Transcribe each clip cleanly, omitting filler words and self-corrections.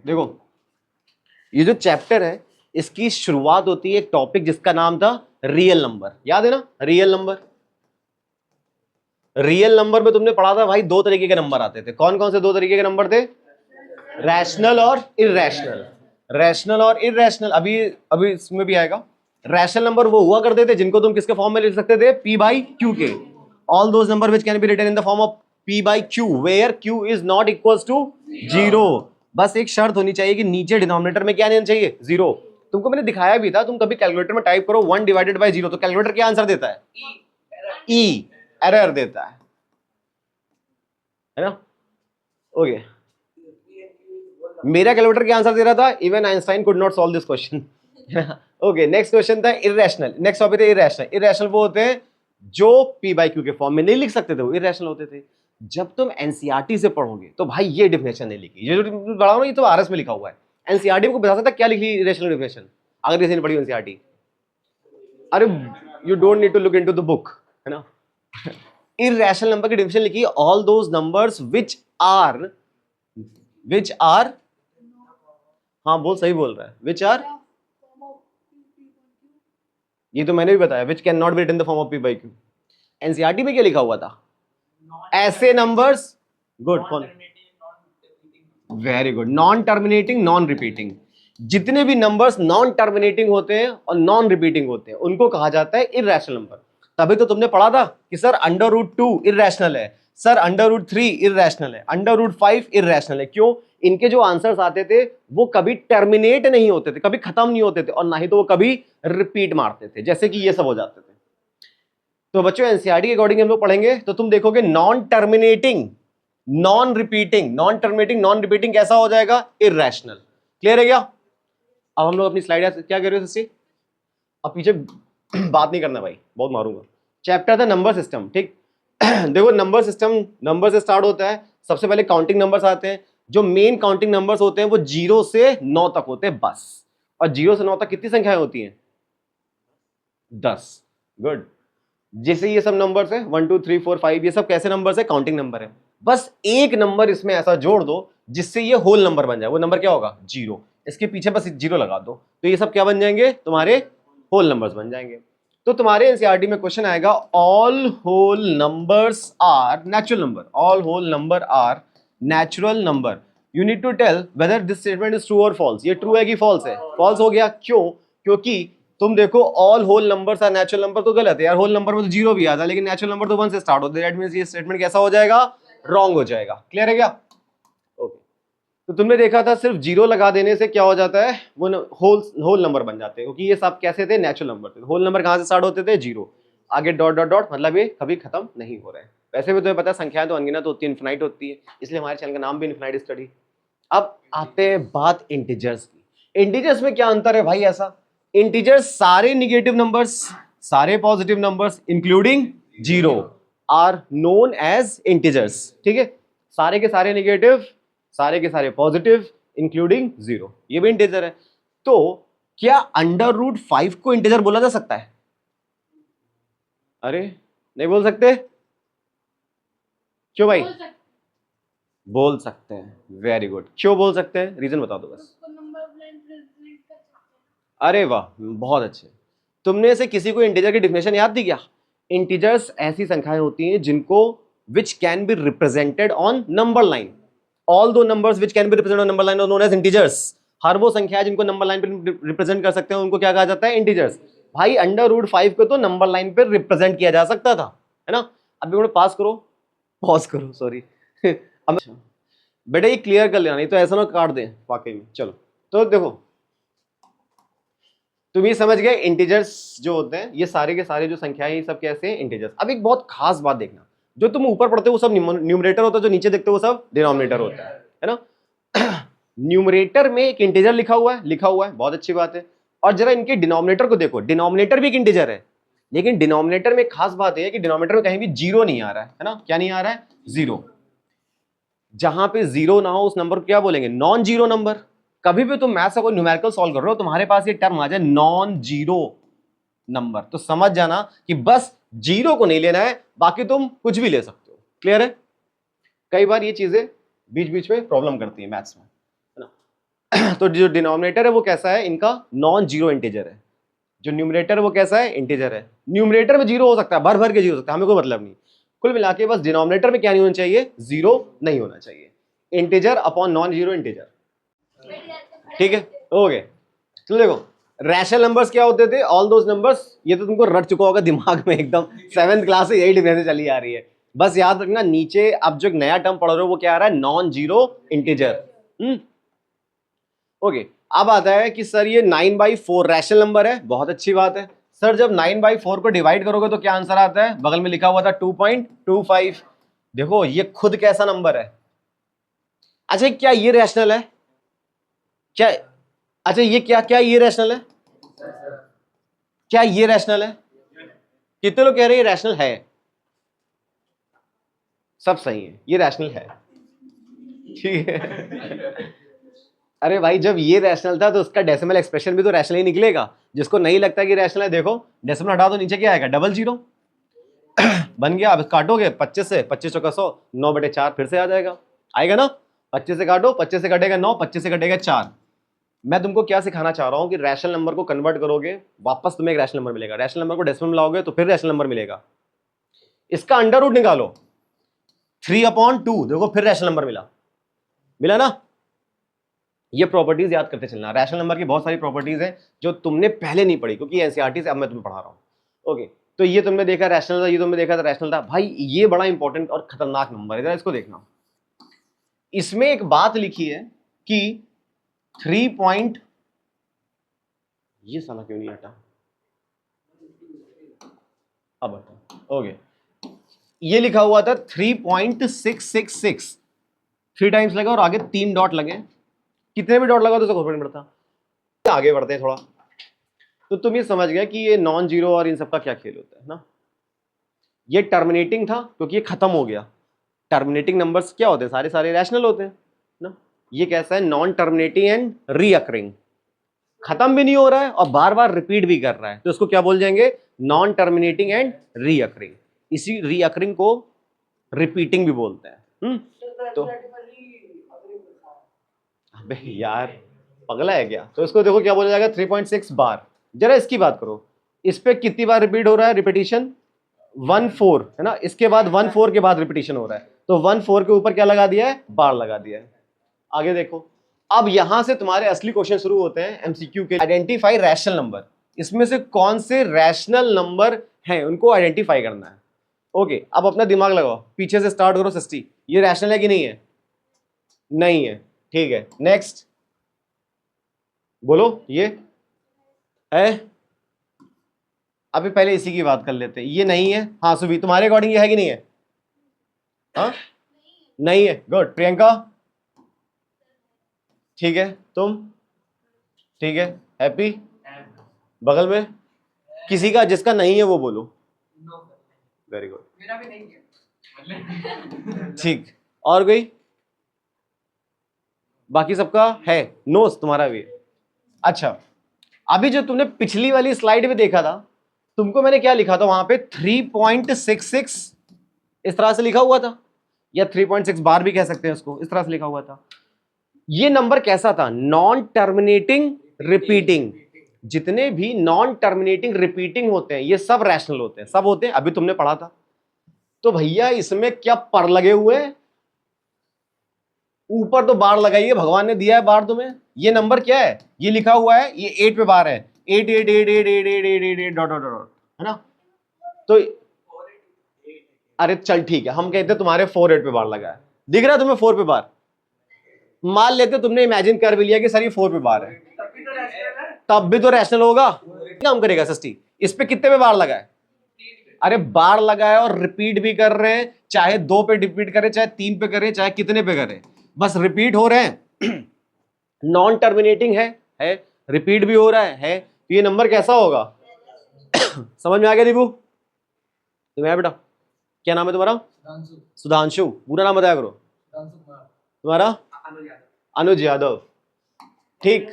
देखो ये जो चैप्टर है इसकी शुरुआत होती है एक टॉपिक जिसका नाम था रियल नंबर, याद है ना? Real number. रियल नंबर में तुमने पढ़ा था भाई दो तरीके के नंबर आते थे। कौन कौन से दो तरीके के नंबर थे? रैशनल और इरैशनल। रैशनल और इरैशनल। अभी अभी इसमें भी आएगा। रैशनल नंबर वो हुआ करते थे जिनको तुम किसके फॉर्म में लिख सकते थे? P by Q के। All those number which can be written in the form of P by Q where Q is not equals to 0। बस एक शर्त होनी चाहिए कि नीचे डिनोमिनेटर में क्या नहीं चाहिए? 0। तुमको मैंने दिखाया भी था, तुम कभी कैलकुलेटर में टाइप करो 1 डिवाइडेड बाय 0 तो कैलकुलेटर क्या आंसर देता है? E एरर देता है ना? ओके मेरा कैलकुलेटर क्या आंसर दे रहा था? Even Einstein could not solve this question. Okay next question था इरैशनल। नेक्स्ट टॉपिक था इरैशनल। इरैशनल वो होते हैं जो P by Q के फॉर्म में नहीं लिख सकते थे, वो इरैशनल होते थे। जब तुम एनसीईआरटी से पढ़ोगे तो भाई ये डिफिनेशन नहीं लिखी, ये जो पढ़ा रहा हूं ये तो आरएस में लिखा हुआ है। एनसीईआरटी को बता सकता क्या लिखी इरैशनल डिफिनेशन अगर किसी ने पढ़ी एनसीईआरटी? अरे you don't need to look into the book, है ना? इरैशनल नंबर की डिफिनेशन लिखी all those numbers which are हाँ बोल, सही बोल रहा है, विच आर, ये तो मैंने भी बताया, which can not be written in the form of P by Q। NCERT में क्या लिखा हुआ था? ऐसे नंबर्स, गुड, कौन, very good, non terminating non repeating. जितने भी नंबर्स नॉन टर्मिनेटिंग होते हैं और नॉन रिपीटिंग होते हैं उनको कहा जाता है इरैशनल नंबर। तभी तो तुमने पढ़ा था कि सर √2 इरैशनल है, सर √3 इरैशनल है, √5 इरैशनल है। क्यों? इनके जो आंसर्स आते थे वो कभी टर्मिनेट नहीं होते थे, कभी खत्म नहीं होते थे, और ना ही तो वो कभी रिपीट मारते थे, जैसे कि ये सब हो जाते थे। तो बच्चों एनसीईआरटी के अकॉर्डिंग हम लोग पढ़ेंगे तो तुम देखोगे non terminating non repeating, non terminating non repeating कैसा हो जाएगा? इरैशनल। क्लियर है क्या? अब हम लोग अपनी स्लाइड क्या कह रहे हो सच्ची? अब पीछे बात नहीं करना भाई, बहुत मारूंगा। चैप्टर था नंबर सिस्टम, ठीक। देखो नंबर सिस्टम नंबर से स्टार्ट होता है। सबसे पहले काउंटिंग नंबर्स आते हैं। जो मेन काउंटिंग नंबर्स होते हैं वो 0 से 9 तक होते हैं बस। और 0 से 9 तक कितनी संख्याएं होती हैं? 10। गुड। जैसे ये सब नंबर्स है 1 2 3 4 5, ये सब कैसे नंबर्स है? काउंटिंग नंबर है। बस एक नंबर इसमें ऐसा जोड़ दो जिससे ये होल नंबर बन जाए। वो नंबर क्या होगा? 0। इसके पीछे बस 0 लगा दो तो ये सब क्या बन जाएंगे? तुम्हारे होल नंबर्स बन जाएंगे। तो तुम्हारे एनसीईआरटी में क्वेश्चन आएगा all whole numbers are natural number. All whole number are natural number. You need to tell whether this statement is true और फॉल्स। ये ट्रू है कि फॉल्स है? फॉल्स हो गया। क्यों? क्योंकि तुम देखो all whole numbers are natural number तो गलत है यार। होल नंबर में तो 0 भी आता है लेकिन नेचुरल नंबर तो 1 से स्टार्ट होता है। दैट मींस ये स्टेटमेंट कैसा हो जाएगा? रॉन्ग हो जाएगा। क्लियर है क्या? ओके तो तुमने देखा था सिर्फ 0 लगा देने से क्या हो जाता है? वो होल नंबर बन जाते हैं, क्योंकि ये सब कैसे थे? नेचुरल नंबर थे। होल नंबर कहां से स्टार्ट होते थे? 0, आगे डॉट डॉट डॉट, मतलब ये कभी खत्म नहीं हो रहा है। वैसे भी तुम्हें पता है संख्याएं तो अनगिनत होती है, इनफिनाइट होती है, इसलिए हमारे चैनल का नाम भी इनफिनाइट स्टडी। अब आते हैं बात इंटीजर्स की। इंटीजर्स में क्या अंतर है भाई? ऐसा इंटीजर्स सारे निगेटिव नंबर्स, सारे positive numbers including 0 are known as integers. ठीक है, सारे के सारे निगेटिव, सारे के सारे पॉजिटिव इंक्लूडिंग 0, ये भी इंटीजर है। तो क्या √5 को इंटीजर बोला जा सकता है? अरे नहीं बोल सकते? क्यों भाई? बोल सकते हैं। Very good. क्यों बोल सकते हैं? रीजन बता दो बस। अरे वाह, बहुत अच्छे। तुमने से किसी को इंटीजर की डेफिनेशन याद दी क्या? इंटीजर्स ऐसी संख्याएं होती हैं जिनको which can be represented on number line. All दो numbers which can be represented on number line are known as integers. हर वो संख्या जिनको नंबर लाइन पे रिप्रेजेंट कर सकते हैं उनको क्या कहा जाता है? इंटीजर्स। भाई √5 को तो नंबर लाइन पे रिप्रेजेंट किया जा सकता था, है ना? अभी पास करो, पॉज करो, सॉरी। बेटा ये क्लियर कर लेना, नहीं तो ऐसा ना काट दें वाकई में। चलो तो देखो तुम ये समझ गए इंटीजर्स जो होते हैं ये सारे के सारे जो संख्याएं ये सब कैसे हैं? इंटीजर्स। अब एक बहुत खास बात देखना, जो तुम ऊपर पढ़ते हो वो सब न्यूमरेटर होता है, जो नीचे देखते हो वो सब डिनोमिनेटर होता है ना? न्यूमरेटर में एक इंटीजर लिखा हुआ है, बहुत अच्छी बात है। और जरा इनके डिनोमिनेटर को देखो, डिनोमिनेटर भी एक इंटीजर है, लेकिन डिनोमिनेटर में खास बात है कि डिनोमिनेटर में कहीं भी 0 नहीं आ रहा है ना? क्या नहीं आ रहा है? 0। जहां पे 0 ना हो उस नंबर को क्या बोलेंगे? Non zero number. कभी भी तुम मैथ्स का कोई न्यूमेरिकल सॉल्व कर रहे हो तुम्हारे पास ये टर्म आ जाए नॉन जीरो नंबर, तो समझ जाना कि बस 0 को नहीं लेना है, बाकी तुम कुछ भी ले सकते हो। क्लियर है? कई बार ये चीजें बीच बीच में प्रॉब्लम करती है मैथ्स में, है ना? तो जो डिनोमिनेटर है वो कैसा है इनका, नॉन जीरो इंटीजर है। जो न्यूमरेटर वो कैसा है, इंटीजर है। न्यूमरेटर में जीरो हो सकता है, भर भर के जीरो हो सकता है, हमें कोई मतलब नहीं। कुल मिला के बस डिनोमिनेटर में क्या नहीं होना चाहिए, जीरो नहीं होना चाहिए। Integer upon non zero integer, ठीक है, हो गए। चलो देखो रैशनल नंबर्स क्या होते थे, ऑल दोज नंबर्स, ये तो तुमको रट चुका होगा दिमाग में एकदम, 7th क्लास से यही डिफरेंस चली आ रही है। बस याद रखना नीचे अब जो नया टर्म पढ़ रहे हो वो क्या आ रहा है, नॉन जीरो इंटीजर। ओके, अब आता है कि सर ये 9/4 रैशनल नंबर है, बहुत अच्छी बात है। सर जब 9/4 को डिवाइड करोगे तो क्या आंसर आता है, बगल में लिखा हुआ था 2.25। देखो ये खुद कैसा नंबर है। अच्छा क्या ये रैशनल है क्या, अच्छा ये क्या क्या ये रैशनल है, क्या ये रैशनल है, कितने लोग कह रहे हैं ये रैशनल है, सब सही है, ये रैशनल है, ठीक है। अरे भाई जब ये रैशनल था तो उसका डेसिमल एक्सप्रेशन भी तो रैशनल ही निकलेगा। जिसको नहीं लगता कि रैशनल है, देखो डेसिमल हटा दो, नीचे क्या आएगा, डबल जीरो। बन गया, अब काटोगे 25 से, 25 चौका 100, 9/4 फिर से आ जाएगा, आएगा ना। 25 से काटो, 25 से कटेगा 9, 25 से कटेगा 4। मैं तुमको क्या सिखाना चाह रहा हूं कि रैशनल नंबर को कन्वर्ट करोगे, वापस तुम्हें एक रैशनल नंबर मिलेगा। रैशनल नंबर को डेसिमल में लाओगे तो फिर रैशनल नंबर मिलेगा। इसका अंडर रूट निकालो, 3/2, देखो फिर रैशनल नंबर मिला, मिला ना। ये प्रॉपर्टीज याद करते चलना। रैशनल नंबर की बहुत सारी प्रॉपर्टीज हैं जो तुमने पहले नहीं पढ़ी, क्योंकि एनसीईआरटी से अब मैं तुम्हें पढ़ा रहा हूं। ओके, तो ये तुमने देखा रैशनल था, ये तुमने देखा था रैशनल था। भाई ये बड़ा इंपॉर्टेंट और खतरनाक नंबर है, जरा इसको देखना। इसमें एक बात लिखी है कि 3 पॉइंट, ये साला क्यों नहीं हटा, अब हटा, ओके। ये लिखा हुआ था 3.666, 3 टाइम्स लगा और आगे 3 डॉट लगे। कितने भी डॉट लगा तो उसका फर्क नहीं पड़ता। आगे बढ़ते हैं थोड़ा, तो तुम ये समझ गए कि ये नॉन जीरो और इन सब का क्या खेल होता है ना। ये टर्मिनेटिंग था क्योंकि ये खत्म हो गया। टर्मिनेटिंग नंबर्स क्या होते हैं, सारे सारे रैशनल होते हैं ना। ये कैसा है, नॉन टर्मिनेटिंग एंड रीअकरिंग, खत्म भी नहीं हो रहा है और बार बार रिपीट भी कर रहा है, तो इसको क्या बोल जाएंगे, नॉन टर्मिनेटिंग एंड रीअकरिंग। इसी रीअकरिंग को रिपीटिंग भी बोलते हैं। तो अबे यार पगला है क्या, तो इसको देखो क्या बोला जाएगा, 3.6 बार। जरा इसकी बात करो, इस पे कितनी बार रिपीट हो रहा है, रिपीटिशन 1/4 है ना, इसके बाद 1/4 के बाद रिपीटिशन हो रहा है, तो 1/4 के ऊपर क्या लगा दिया है, बार लगा दिया है। आगे देखो, अब यहां से तुम्हारे असली क्वेश्चन शुरू होते हैं एमसीक्यू के। आइडेंटिफाई रैशनल नंबर, इसमें से कौन से रैशनल नंबर हैं उनको आइडेंटिफाई करना है। ओके, अब अपना दिमाग लगाओ, पीछे से स्टार्ट करो। सस्ती, ये रैशनल है कि नहीं है, नहीं है, ठीक है। नेक्स्ट बोलो, ये है, अभी पहले इसी की बात कर लेते हैं। ये नहीं है, हाँ सुबी तुम्हारे अकॉर्डिंग ये है कि नहीं है, हाँ नहीं है, गुड। प्रियंका ठीक है, तुम ठीक है, हैप्पी, बगल में किसी का जिसका नहीं है वो बोलो, वेरी गुड, मेरा भी नहीं है, ठीक। और कोई, बाकी सबका है, नोस तुम्हारा भी। अच्छा, अभी जो तुमने पिछली वाली स्लाइड में देखा था, तुमको मैंने क्या लिखा था वहां पे, 3.66 इस तरह से लिखा हुआ था, या 3.6 बार भी कह सकते हैं उसको, इस तरह से लिखा हुआ था। ये नंबर कैसा था, नॉन टर्मिनेटिंग रिपीटिंग। जितने भी नॉन टर्मिनेटिंग रिपीटिंग होते हैं ये सब रैशनल होते हैं, सब होते हैं, अभी तुमने पढ़ा था। तो भैया इसमें क्या पर लगे हुए हैं, ऊपर तो बार लगाइए, भगवान ने दिया है बार तुम्हें। ये नंबर क्या है, ये लिखा हुआ है, ये 8 पे बार है, 8 8 8 8 8 8 8 8 8 डॉट डॉट डॉट, है ना। तो अरे चल ठीक है, हम कहते हैं तुम्हारे 4 8 पे बार लगा है, दिख रहा है तुम्हें 4 पे बार, मान लेते तुमने इमेजिन कर भी लिया कि सर ये 4 पे बार है, तब भी तो रैशनल होगा। काम करेगा सस्ती, इस पे कितने पे बार लगा है, अरे बार लगा है और रिपीट भी कर रहे हैं, चाहे 2 पे रिपीट करें, चाहे 3 पे करें, चाहे कितने पे करें, बस रिपीट हो रहे हैं। नॉन टर्मिनेटिंग है, रिपीट भी हो रहा है, तो ये नंबर कैसा होगा। समझ में आ गया दीपू, तुम्हें बेटा क्या नाम है तुम्हारा, सुधांशु, पूरा नाम बताया करो तुम्हारा, अनुज यादव, ठीक।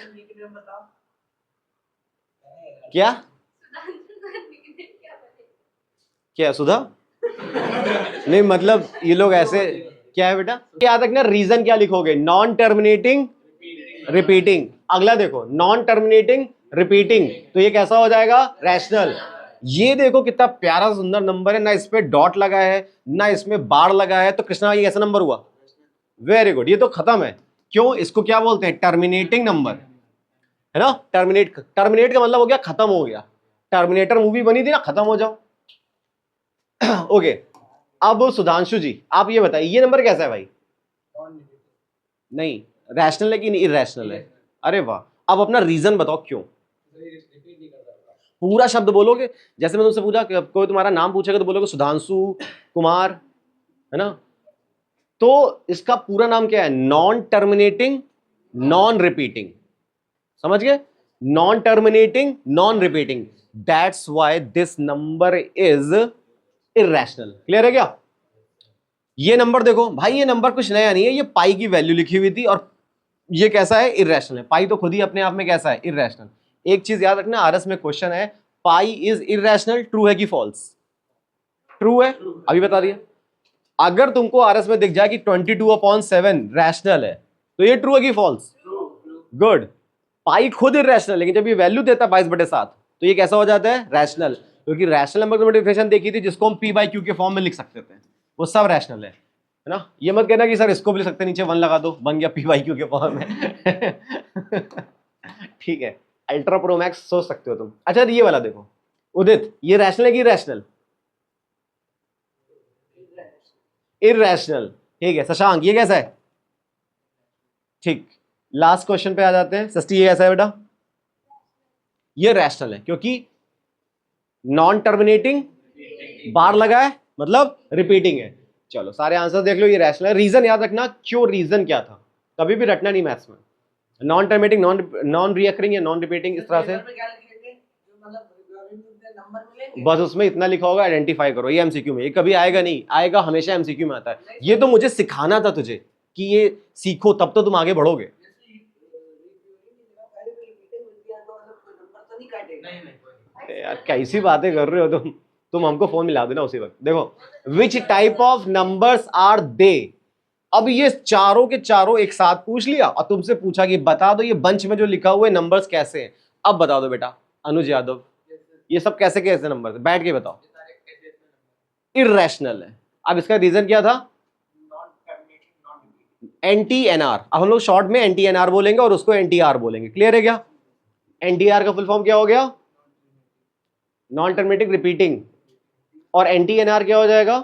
क्या क्या सुधा, नहीं मतलब ये लोग ऐसे, क्या है बेटा, याद रखना रीजन क्या लिखोगे, नॉन टर्मिनेटिंग रिपीटिंग। अगला देखो नॉन टर्मिनेटिंग रिपीटिंग, तो ये कैसा हो जाएगा? रैशनल। ये देखो कितना प्यारा सुंदर नंबर है, ना इस पे डॉट लगा है ना इसमें बार लगा है, तो कृष्णा ये कैसा नंबर हुआ? वेरी गुड, ये तो खत्म है। क्यों? इसको क्या बोलते हैं? टर्मिनेटिंग नंबर, है ना। टर्मिनेट, टर्मिनेट का मतलब हो गया खत्म हो गया। टर्मिनेटर मूवी बनी थी ना, खत्म हो जाओ। ओके, अब सुधांशु जी आप ये बताइए ये नंबर कैसा है भाई? नहीं, रैशनल है कि नहीं इरैशनल है? अरे वाह, अब अपना रीजन बताओ क्यों। पूरा शब्द बोलोगे, जैसे मैं तुमसे पूछा कि कोई तुम्हारा नाम पूछेगा तो बोलोगे सुधांशु कुमार, है ना। तो इसका पूरा नाम क्या है? नॉन टर्मिनेटिंग नॉन रिपीटिंग, समझ गए? Non terminating non repeating, that's why this number is irrational. Clear है क्या? ये नंबर देखो भाई, ये नंबर कुछ नया नहीं है, ये पाई की वैल्यू लिखी हुई थी और ये कैसा है? इरैशनल है। पाई तो खुद ही अपने आप में कैसा है? इरैशनल। एक चीज याद रखना, आरएस में क्वेश्चन है पाई इज इरैशनल, ट्रू है कि फॉल्स? ट्रू है, अभी बता दिया। अगर तुमको आरएस में दिख जाए कि 22/7 रैशनल है, तो ये ट्रू है कि फॉल्स? गुड। पाई खुद इरैशनल, लेकिन जब ये वैल्यू देता है 22/7 तो ये कैसा हो जाता है? रैशनल। क्योंकि रैशनल नंबर की डेफिनेशन देखी थी जिसको हम p/q के फॉर्म में लिख सकते थे, वो सब रैशनल है ना। ये मत कहना कि सर इसको भी लिख सकते, नीचे 1 लगा दो, बन गया p/q के फॉर्म में। ठीक है, अल्ट्रा प्रो मैक्स सोच सकते हो तुम। अच्छा ये वाला देखो उदित, ये रैशनल है कि इरैशनल? इरैशनल। ठीक है शशांक, ये कैसा है? ठीक, लास्ट क्वेश्चन पे आ जाते हैं। षष्ठी ये कैसा है बेटा? ये रैशनल है क्योंकि नॉन टर्मिनेटिंग बार लगा है, मतलब रिपीटिंग है। चलो सारे आंसर देख लो, ये रैशनल है। रीजन याद रखना, क्यों रीजन क्या था, कभी भी रटना नहीं मैथ्स में। नॉन टर्मिनेटिंग नॉन रिकरिंग या नॉन रिपीटिंग, इस तरह से बस उसमें इतना लिखा होगा, आइडेंटिफाई करो। ये एमसीक्यू में, ये कभी आएगा नहीं, आएगा हमेशा एमसीक्यू में आता है। ये तो मुझे सिखाना था तुझे कि ये सीखो, तब तो तुम आगे बढ़ोगे। यार कैसी बातें कर रहे हो तुम हमको फोन मिला देना उसी वक्त। देखो which type of numbers are they. अब ये चारों के चारों एक साथ पूछ लिया और तुमसे पूछा कि बता दो ये बंच में जो लिखा हुआ है नंबर्स कैसे हैं। अब बता दो बेटा अनुज यादव, ये सब कैसे कैसे नंबर, बैठ के बताओ। इररेशनल है। अब इसका रीजन क्या था? NT NR. अब हम लोग शॉर्ट में एंटी एनआर बोलेंगे और उसको एनटीआर बोलेंगे। क्लियर है क्या? एनटीआर का फुल फॉर्म क्या हो गया? Non terminating repeating. और एंटी एनआर क्या हो जाएगा?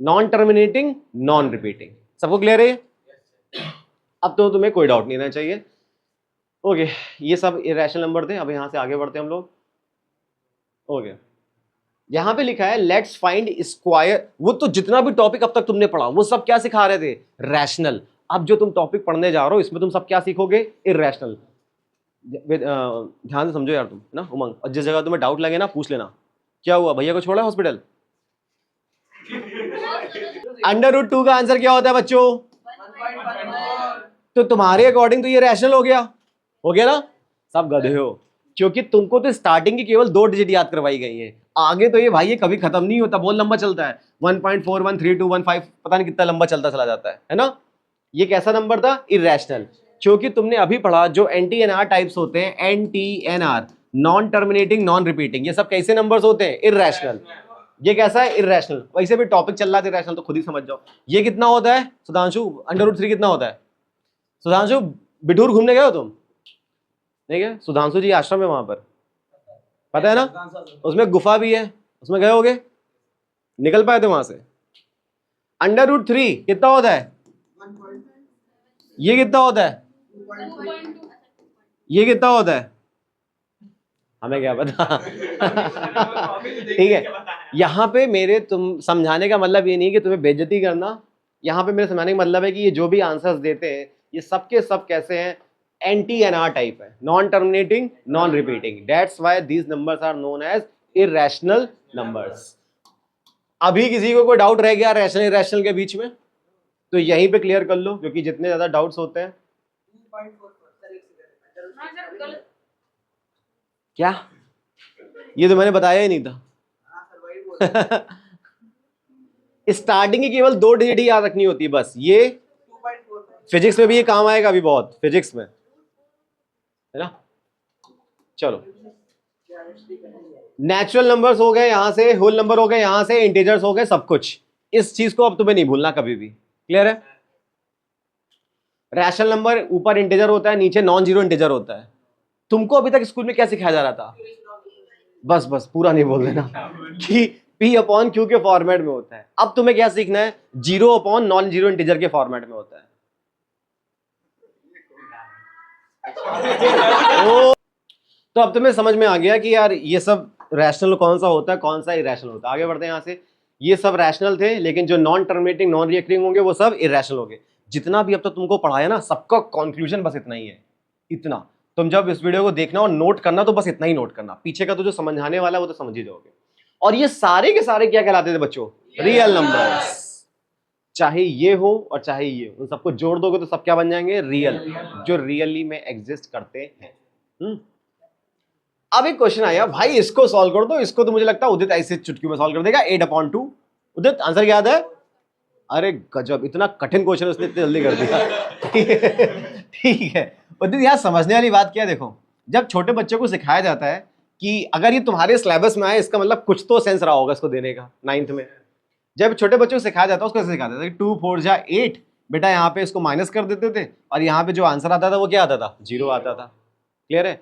Non terminating non repeating. सबको क्लियर है? अब तो तुम्हें कोई डाउट नहीं रहना चाहिए। ओके, ये सब इरेशनल नंबर थे। अब यहां से आगे बढ़ते हैं हम लोग। ओके, यहां पे लिखा है लेट्स फाइंड स्क्वायर। वो तो जितना भी टॉपिक अब तक तुमने पढ़ा वो सब क्या सिखा रहे थे? रैशनल। अब जो तुम टॉपिक पढ़ने जा रहे हो इसमें तुम सब क्या सीखोगे? इरेशनल। ध्यान से समझो यार तुम ना उमंग, और जिस जगह तुम्हें डाउट लगे ना पूछ लेना। क्या हुआ, भैया को छोड़ा हॉस्पिटल? √2 का आंसर क्या होता है बच्चों? तो तुम्हारे अकॉर्डिंग तो ये रैशनल हो गया ना। सब गधे हो, क्योंकि तुमको तो स्टार्टिंग की केवल 2 डिजिट याद करवाई गई है। आगे तो ये भाई ये कभी खत्म नहीं होता, बहुत लंबा चलता है। 1.413215 पता नहीं कितना लंबा चलता चला जाता है ना। ये कैसा नंबर था? इरेशनल। क्योंकि तुमने अभी पढ़ा जो एंटी एनआर टाइप्स होते हैं, NT NR non terminating non repeating, ये सब कैसे नंबर्स होते हैं? इरेशनल। ये कैसा है? इरेशनल। वैसे भी टॉपिक चल रहा है इरेशनल, तो खुद ही समझ जाओ। ये कितना होता है सुधांशु? √3 कितना होता है? सुधांशु बिठूर घूमने गए हो तुम? नहीं गए? सुधांशु जी आश्रम है वहां पर, पता है ना, उसमें गुफा भी है, उसमें गए होगे, निकल पाए थे वहां से? √3 कितना होता है? ये कितना होता है? ये कितना होता है? हमें क्या पता। ठीक है, यहाँ पे मेरे तुम समझाने का मतलब ये नहीं कि तुम्हें बेइज्जती करना। यहाँ पे मेरे समझाने का मतलब है कि ये जो भी आंसर्स देते हैं ये सब के सब कैसे हैं? एंटी एनआर टाइप है, non terminating non repeating. That's why these numbers are known as irrational numbers. अभी किसी को कोई डाउट रह गया रैशनल इरेशनल के बीच में तो यहीं पे क्लियर कर लो, क्योंकि जितने ज्यादा डाउट्स होते हैं। क्या? ये तो मैंने बताया ही नहीं था। स्टार्टिंग की केवल 2 डिजिट ही याद रखनी होती है बस। ये फिजिक्स में भी ये काम आएगा अभी बहुत, फिजिक्स में, है ना। चलो, नेचुरल नंबर्स हो गए यहां से, होल नंबर हो गए यहां से, इंटीजर्स हो गए, सब कुछ। इस चीज को अब तुम्हें नहीं भूलना कभी भी, क्लियर है। रैशनल नंबर ऊपर इंटीजर होता है, नीचे नॉन जीरो इंटीजर होता है। तुमको अभी तक स्कूल में क्या सिखाया जा रहा था? बस बस पूरा नहीं बोल देना कि P अपॉन Q के फॉर्मेट में होता है। अब तुम्हें क्या सीखना है? Zero upon non zero integer के फॉर्मेट में होता है। तो अब तुम्हें समझ में आ गया कि यार ये सब रैशनल कौन सा होता है, कौन सा इरेशनल होता है। आगे बढ़ते हैं यहाँ से। ये सब रैशनल थे, लेकिन जो नॉन टर्मिनेटिंग नॉन रिकरिंग होंगे वो सब इरेशनल होंगे। जितना भी अब तक तुमको पढ़ाया ना, सबका कंक्लूजन बस इतना ही है, इतना। तुम जब इस वीडियो को देखना और नोट करना तो बस इतना ही नोट करना, पीछे का तो जो समझाने वाला है वो तो समझ ही जाओगे। और ये सारे के सारे क्या कहलाते थे बच्चों? Real numbers. चाहे ये हो और चाहे ये हो, उन सबको जोड़ दोगे तो सब क्या बन जाएंगे? रियल, जो रियली में एग्जिस्ट करते हैं। अब एक क्वेश्चन आया, भाई इसको सॉल्व कर दो। इसको तो मुझे लगता है उदित ऐसे चुटकी में सॉल्व कर देगा, 8/2। उदित आंसर याद है? अरे गजब, इतना कठिन क्वेश्चन उसने इतनी जल्दी कर दिया। ठीक है उदित, यहाँ समझने वाली बात क्या है, देखो, जब छोटे बच्चों को सिखाया जाता है कि अगर ये तुम्हारे सिलेबस में आए, इसका मतलब कुछ तो सेंस रहा होगा इसको देने का। 9th में जब छोटे बच्चों को सिखाया जाता है, उसको सिखाते थे 2 4 जा 8, बेटा यहाँ पे इसको माइनस कर देते थे और यहाँ पे जो आंसर आता था वो क्या आता था? 0 आता था। क्लियर है।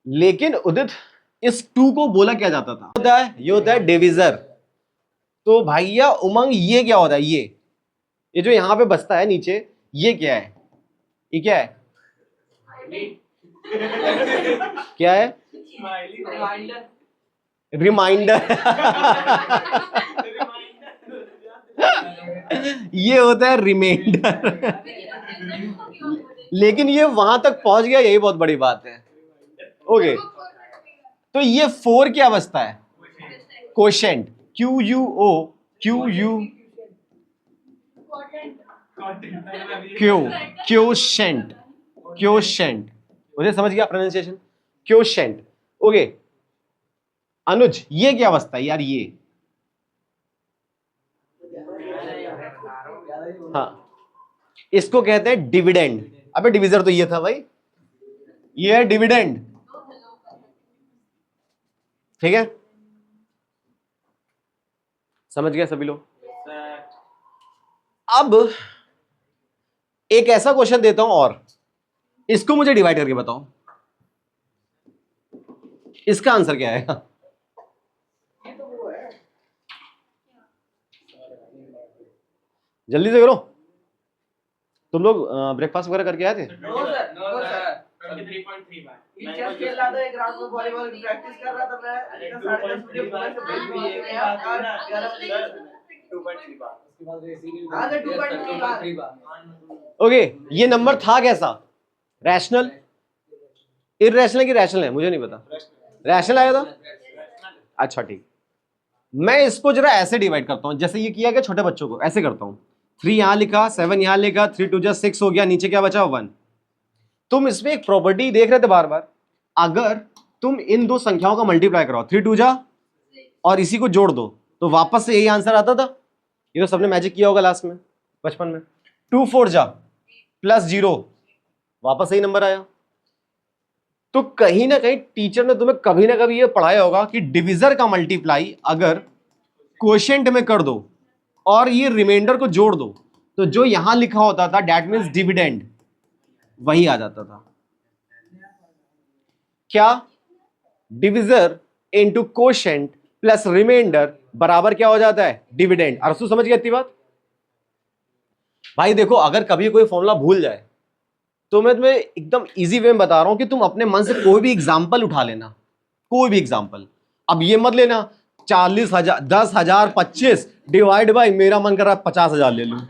लेकिन उदित, इस 2 को बोला क्या जाता था? ये होता है डिविजर। तो भैया उमंग, ये क्या होता है? ये जो यहाँ पे बचता है नीचे, ये क्या है? ये क्या है? क्या है? रिमाइंडर। ये होता है रिमाइंडर। लेकिन ये वहां तक पहुंच गया, यही बहुत बड़ी बात है। ओके, तो ये 4 क्या बचता है? कोशेंट। क्योशेंट। क्योशेंट, मुझे समझ गया प्रोनाउंसिएशन? क्योशेंट। ओके अनुज, ये क्या बचता है यार? ये, हाँ, इसको कहते हैं डिविडेंड। अबे डिविजर तो ये था भाई, ये है डिविडेंड। ठीक है, समझ गया सभी लोग? अब एक ऐसा क्वेश्चन देता हूं और इसको मुझे डिवाइड करके बताओ, इसका आंसर क्या आएगा? जल्दी से करो। तुम लोग ब्रेकफास्ट वगैरह करके आए थे? No sir, no sir. 3.3 बार चेस खेल रहा था, एक रात को वॉलीबॉल की प्रैक्टिस कर रहा था मैं। 10:30 बजे पूरा से बेच भी है यार। 2.3 बार उसके बाद आज 2.3 बार। ओके, ये नंबर था कैसा? रैशनल, इररेशनल की रैशनल है? मुझे नहीं पता। रैशनल आया था? अच्छा ठीक, मैं इसको जरा ऐसे डिवाइड करता हूं, जैसे ये किया गया छोटे बच्चों को, ऐसे करता हूं। 3 यहां लिखा, 7 यहां लिखा, 3 2 जा 6 हो गया, नीचे क्या बचा? 1। तुम इसमें एक प्रॉपर्टी देख रहे थे बार बार, अगर तुम इन दो संख्याओं का मल्टीप्लाई कराओ, 3 2 जा और इसी को जोड़ दो, तो वापस से यही आंसर आता था। ये तो सबने मैजिक किया होगा लास्ट में, बचपन में। 2 4 जा +0, वापस सही नंबर आया। तो कहीं ना कहीं टीचर ने तुम्हें कभी ना कभी ये पढ़ाया होगा कि डिविजर का मल्टीप्लाई अगर क्वोशिएंट में कर दो और ये रिमाइंडर को जोड़ दो, तो जो यहां लिखा होता था दैट मींस डिविडेंड, वही आ जाता था। क्या? Divisor into quotient plus remainder बराबर क्या हो जाता है? डिविडेंड। अरसू समझ गया इतनी बात? भाई देखो, अगर कभी कोई फॉर्मूला भूल जाए तो मैं तुम्हें एकदम इजी वे में बता रहा हूं कि तुम अपने मन से कोई भी एग्जाम्पल उठा लेना, कोई भी एग्जाम्पल। अब ये मत लेना 40,000, 10,000, 25 डिवाइड बाई, मेरा मन कर रहा है 50,000 ले लूं,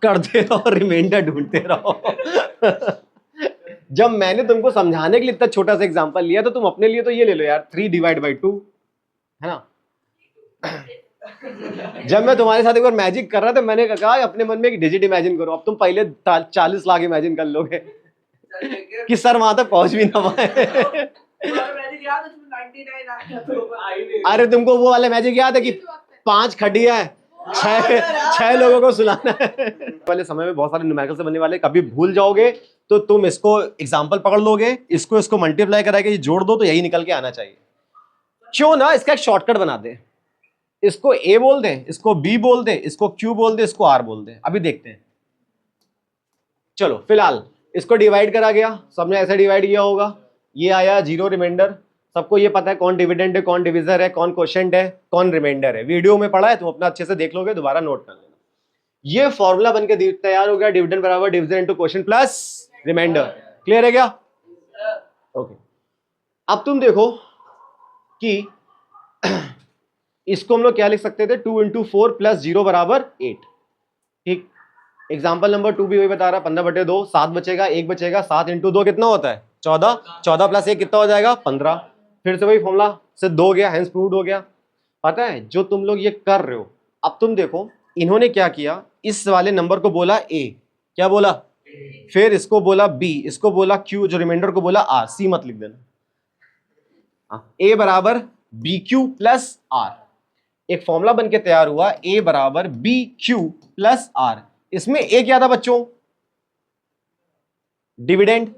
करते रहो, रिमाइंडर ढूंढते रहो। जब मैंने तुमको समझाने के लिए इतना छोटा सा एग्जाम्पल लिया, तो तुम अपने लिए तो ये ले लो यार, 3 डिवाइड बाई 2, है ना। जब मैं तुम्हारे साथ एक बार मैजिक कर रहा था, मैंने कहा अपने मन में एक डिजिट इमेजिन करो। अब तुम पहले 40 लाख इमेजिन कर लोगे कि सर वहां तक पहुंच भी ना पाए। अरे तुमको वो वाला मैजिक याद है कि 5 खटिया है, छह लोगों को सुनाना है। वाले समय में बहुत सारे न्यूमेरिकल से बनने वाले, कभी भूल जाओगे तो तुम इसको एग्जाम्पल पकड़ लोगे, इसको मल्टीप्लाई कराके जोड़ दो तो यही निकल के आना चाहिए। क्यों ना इसका एक शॉर्टकट बना दे, इसको ए बोल दे, इसको बी बोल दे, इसको क्यू बोल दे, इसको आर बोल दे। अभी देखते हैं। चलो फिलहाल इसको डिवाइड करा गया, सबने ऐसे डिवाइड किया होगा, ये आया जीरो रिमाइंडर। सबको ये पता है कौन डिविडेंड है, कौन डिविजर है, कौन क्वोशिएंट है, कौन रिमाइंडर है। वीडियो में पढ़ा है, तुम अपना अच्छे से देख लोगे, दोबारा नोट कर लेना। ये फॉर्मूला बनके तैयार हो गया, डिविडेंड बराबर divisor into quotient plus remainder. Clear है क्या? ओके। अब तुम देखो कि इसको हम लोग क्या लिख सकते थे, 2 इंटू 4 प्लस 0 बराबर 8। ठीक, एग्जाम्पल नंबर 2 भी वही बता रहा, 15/2, 7 बचेगा, 1 बचेगा, 7 इंटू 2 कितना होता है 14, 14 प्लस 1 कितना हो जाएगा 15। फिर से वही फॉर्मूला से 2 गया, हेंस प्रूव्ड हो गया। पता है जो तुम लोग ये कर रहे हो, अब तुम देखो इन्होंने क्या किया, इस वाले नंबर को बोला ए, क्या बोला, फिर इसको बोला बी, इसको बोला क्यू, जो रिमाइंडर को बोला आर। सी मत लिख देना। ए बराबर बी क्यू प्लस आर, एक फॉर्मूला बनके तैयार हुआ, ए बराबर बी क्यू प्लस आर। इसमें ए क्या था बच्चों, डिविडेंड।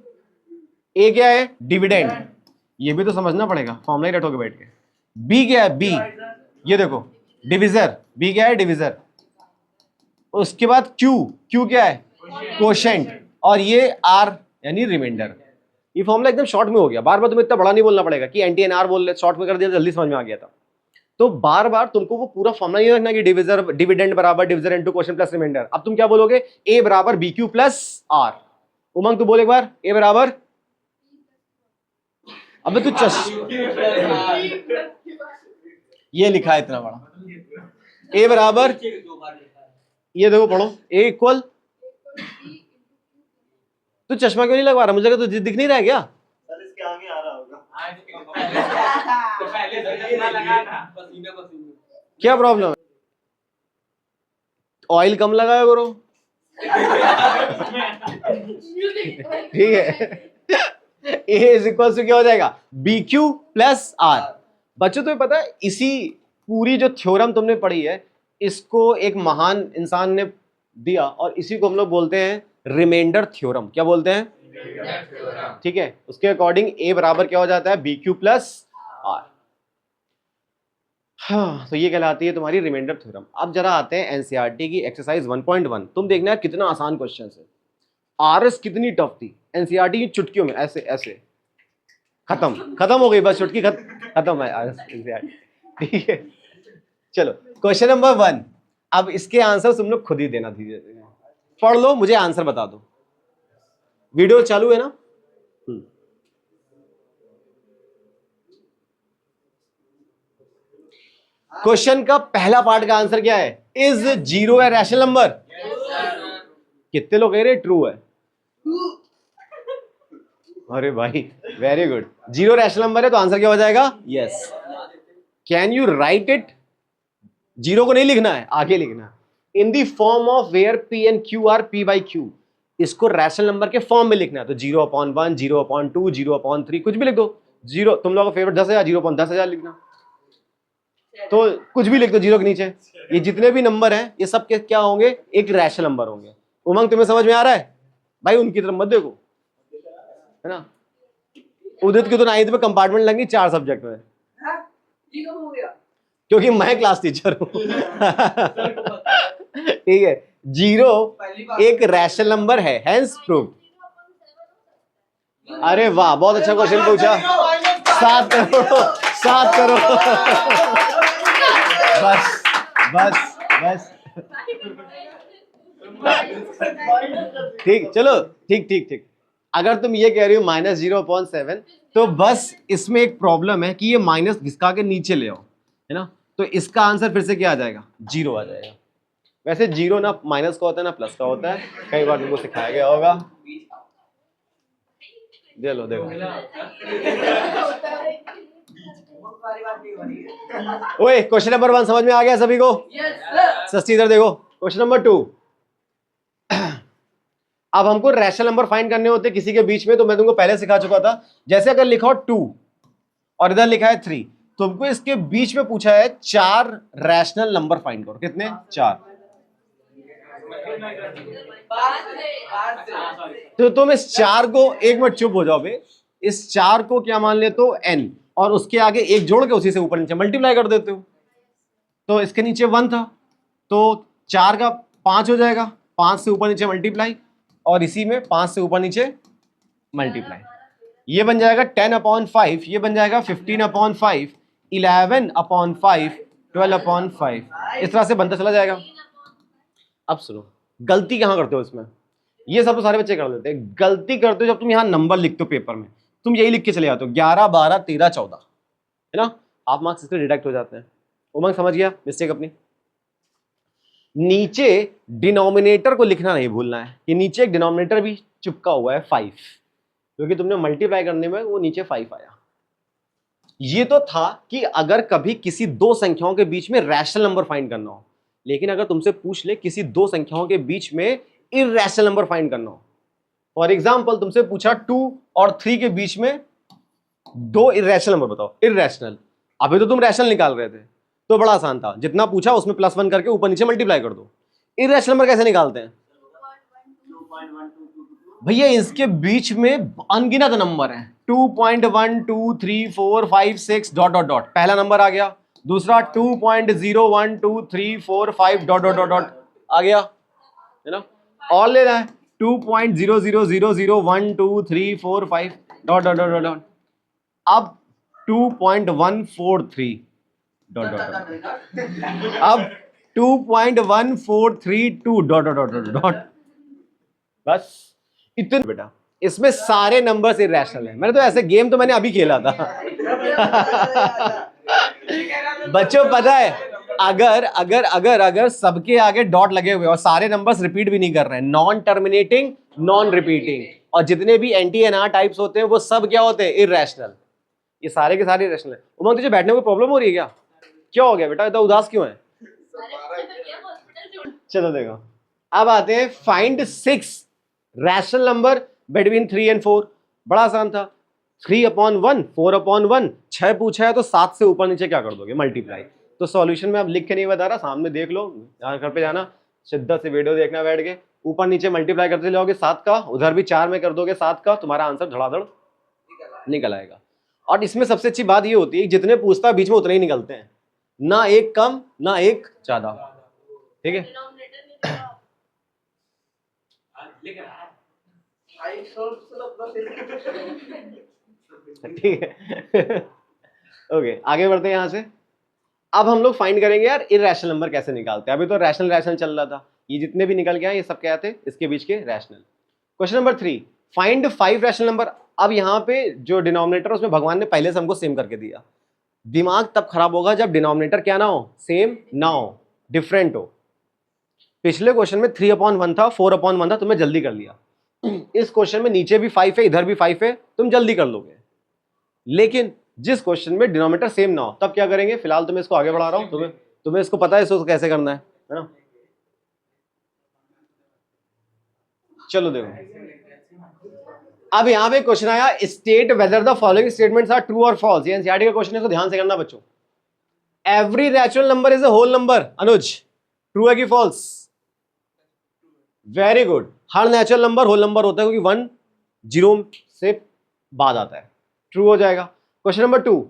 ए क्या है, डिविडेंड। ये भी तो समझना पड़ेगा, फॉर्मूला ही रटोगे बैठ के। बी क्या है, बी, ये देखो डिविजर, बी क्या है डिविजर। उसके बाद क्यू, क्यू क्या है क्वोशिएंट, और ये आर यानी रिमाइंडर। ये फॉर्मूला एकदम शॉर्ट में हो गया, बार बार तुम्हें इतना बड़ा नहीं बोलना पड़ेगा कि एंटी एन आर बोल ले, शॉर्ट में कर दिया, जल्दी समझ में आ गया था। तो बार बार तुमको वो पूरा फॉर्मूला नहीं रखना कि डिविजर डिविडेंड बराबर divisor into quotient plus remainder. अब तुम क्या बोलोगे, ए बराबर B Q plus R. Umang तू बोल एक बार, ए बराबर, अबे तू ये लिखा है इतना बड़ा, ए बराबर, ये देखो पढ़ो, ए इक्वल, तू चश्मा क्यों नहीं लगवा रहा, मुझे लगा तुझे दिख नहीं रहा है क्या? इसके आगे आ रहा होगा। क्या प्रॉब्लम है, ऑयल कम लगाया करो। ठीक है, ए इज इक्वल टू क्या हो जाएगा, बी क्यू प्लस आर। बच्चों तुम्हें पता है इसी पूरी जो थ्योरम तुमने पढ़ी है, इसको एक महान इंसान ने दिया, और इसी को हम लोग बोलते हैं रिमाइंडर थ्योरम। क्या बोलते हैं? ठीक है, उसके अकॉर्डिंग ए बराबर क्या हो जाता है, बी क्यू प्लस आर। हाँ, तो ये कहलाती है तुम्हारी रिमाइंडर थ्योरम। अब जरा आते हैं एनसीईआरटी की एक्सरसाइज 1.1। तुम देखना है कितना आसान क्वेश्चन है। आरएस कितनी टफ थी, एनसीईआरटी की चुटकियों में ऐसे ऐसे खत्म हो गई, बस चुटकी खत्म है आरएस एनसीईआरटी। ठीक है, चलो क्वेश्चन नंबर 1। अब इसके आंसर तुम लोग खुद ही देना, धीरे धीरे पढ़ लो, मुझे आंसर बता दो। वीडियो चालू है ना? क्वेश्चन का पहला पार्ट का आंसर क्या है, इज जीरो है रैशनल नंबर? कितने लोग कह रहे ट्रू है? अरे भाई very good, zero rational number है तो आंसर क्या हो जाएगा, yes. Can you write it? Zero को नहीं लिखना है, आगे लिखना है। In the form of where P and Q are P by Q, इसको रैशनल नंबर के फॉर्म में लिखना है। तो 0/1, 0/2, 0/3 कुछ भी लिख दो। जीरो तुम लोगों का फेवरेट 10,000, 0/10,000 लिखना, तो कुछ भी लिख दो जीरो के नीचे। ये जितने भी नंबर हैं ये सब के क्या होंगे, एक रैशनल नंबर होंगे। उमंग तुम्हें समझ में आ रहा है? भाई उनकी तरफ मत देखो, है ना। उदित की तो 9th में कंपार्टमेंट लगी 4 सब्जेक्ट में, क्योंकि मैं क्लास टीचर हूं। ठीक है, जीरो एक रैशनल नंबर है, हेंस प्रूव्ड। अरे वाह, बहुत अच्छा क्वेश्चन पूछा। 7 करोड़ 7 करोड़। बस बस बस, ठीक, चलो ठीक ठीक ठीक। अगर तुम ये कह रही हो -0/7, तो बस इसमें एक प्रॉब्लम है कि ये माइनस घिसका के नीचे ले आओ, है ना। तो इसका आंसर फिर से क्या आ जाएगा, जीरो आ जाएगा। वैसे जीरो ना माइनस का होता है ना प्लस का होता है, कई बार तुमको सिखाया गया होगा। दे लो, देखो ओए, क्वेश्चन नंबर 1 समझ में आ गया सभी को? सस्ती इधर देखो, क्वेश्चन नंबर 2। अब हमको रैशनल नंबर फाइंड करने होते किसी के बीच में, तो मैं तुमको पहले सिखा चुका था। जैसे अगर लिखा हो 2 और इधर लिखा है 3, तुमको इसके बीच में पूछा है 4 रैशनल नंबर फाइंड करो। कितने? 4। तो तुम इस 4 को, एक मिनट चुप हो जाओ बे, इस 4 को क्या मान लेते हो? n, और उसके आगे एक जोड़ के उसी से ऊपर नीचे मल्टीप्लाई कर देते हो। तो इसके नीचे 1 था, तो 4 का 5 हो जाएगा, 5 से ऊपर नीचे मल्टीप्लाई, और इसी में 5 से ऊपर नीचे मल्टीप्लाई। ये बन जाएगा 10/5, ये बन जाएगा 15/5, 11/5, 12/5। इस तरह से बनता चला जाएगा। अब सुनो, गलती कहां करते हो इसमें? ये सब तो सारे बच्चे कर लेते हैं। गलती करते हो जब तुम यहां नंबर लिखते हो पेपर में, तुम यही लिख के चले जाते हो 11, 12, 13, 14, है ना? हाफ मार्क्स इसके डिडक्ट हो जाते हैं। उमंग समझ गया मिस्टेक अपनी? नीचे डिनोमिनेटर को लिखना नहीं भूलना है कि नीचे एक डिनोमिनेटर भी चिपका हुआ है 5, क्योंकि तुमने मल्टीप्लाई करने में वो नीचे 5 आया। ये तो था कि अगर कभी किसी दो संख्याओं के बीच में रैशनल नंबर फाइंड करना हो, लेकिन अगर तुमसे पूछ ले किसी दो संख्याओं के बीच में इरैशनल नंबर फाइंड करना हो, फॉर एग्जांपल तुमसे पूछा 2 और 3 के बीच में दो इरैशनल नंबर बताओ, इरैशनल। अभी तो तुम रैशनल निकाल रहे थे, तो बड़ा आसान था, जितना पूछा उसमें +1 करके ऊपर नीचे मल्टीप्लाई कर दो। इरैशनल नंबर कैसे निकालते हैं भैया? इसके बीच में अनगिनत नंबर है, 2.1 2 3 4 5 6 डॉट डॉट डॉट, पहला नंबर आ गया। दूसरा 2.01 2 3 4 5 डॉट डॉट डॉट डॉट आ गया, है ना? और लेना है 2.000001 2 3 4 5 डॉट डॉट डॉट डॉट। अब 2.143 डॉट डॉट डॉट, अब 2.1432 डॉट डॉट डॉट डॉट। बस इतने बेटा, इसमें सारे नंबर्स इरैशनल हैं। मैंने तो ऐसे गेम तो मैंने अभी खेला था। बच्चों पता है, अगर अगर अगर अगर सबके आगे डॉट लगे हुए और सारे नंबर्स रिपीट भी नहीं कर रहे हैं, नॉन टर्मिनेटिंग, नॉन रिपीटिंग, और जितने भी NT&R टाइप्स होते हैं वो सब क्या होते हैं? इरैशनल। ये सारे के सारे इरैशनल है। उमंग तुझे बैठने में प्रॉब्लम हो रही है क्या? क्या हो गया बेटा, इतना उदास क्यों है? चलो देखो, अब आते हैं find 6 rational number between 3 and 4। बड़ा आसान था, 3/1 4/1, 6 पूछा है तो 7 से ऊपर नीचे क्या कर दोगे? मल्टीप्लाई। तो सॉल्यूशन में अब लिख के नहीं बता रहा, सामने देख लो, घर पे जाना शिद्दत से वीडियो देखना बैठ के, ऊपर नीचे मल्टीप्लाई करते जाओगे 7 का, उधर भी 4 में कर दोगे 7 का, तुम्हारा आंसर धड़ाधड़ निकल आएगा। और इसमें सबसे अच्छी बात ये होती है जितने पूछता है बीच में उतने ही निकलते हैं, ना एक कम ना एक ज्यादा। ठीक है, ठीक है। ओके, आगे बढ़ते हैं यहां से। अब हम लोग फाइंड करेंगे यार इरैशनल नंबर कैसे निकालते हैं। अभी तो रैशनल रैशनल चल रहा था, ये जितने भी निकल गया ये सब क्या थे? इसके बीच के rational. Question number 3, find 5 rational number. अब यहाँ पे जो डिनोमिनेटर उसमें भगवान ने पहले से हमको सेम करके दिया। दिमाग तब खराब होगा जब डिनोमिनेटर क्या ना हो? सेम ना हो, डिफरेंट हो। पिछले क्वेश्चन में 3/1 था, 4/1 था, तुमने जल्दी कर लिया। इस क्वेश्चन में नीचे भी 5 है, इधर भी 5 है, तुम जल्दी कर लोगे। लेकिन जिस क्वेश्चन में डिनोमिनेटर सेम ना हो तब क्या करेंगे? फिलहाल तुम्हें इसको आगे बढ़ा रहा हूं, तुम्हें इसको पता है इसको कैसे करना है ना? चलो देखो, अब यहां पे क्वेश्चन आया, state whether the following statements are true और फॉल्स। ये एनसीईआरटी का क्वेश्चन है, तो ध्यान से करना बच्चों। Every rational number is a whole number. Anuj, true है कि फॉल्स? Very good. हर नेचुरल नंबर होल नंबर होता है क्योंकि 1 0 से बाद आता है, ट्रू हो जाएगा। Question number 2,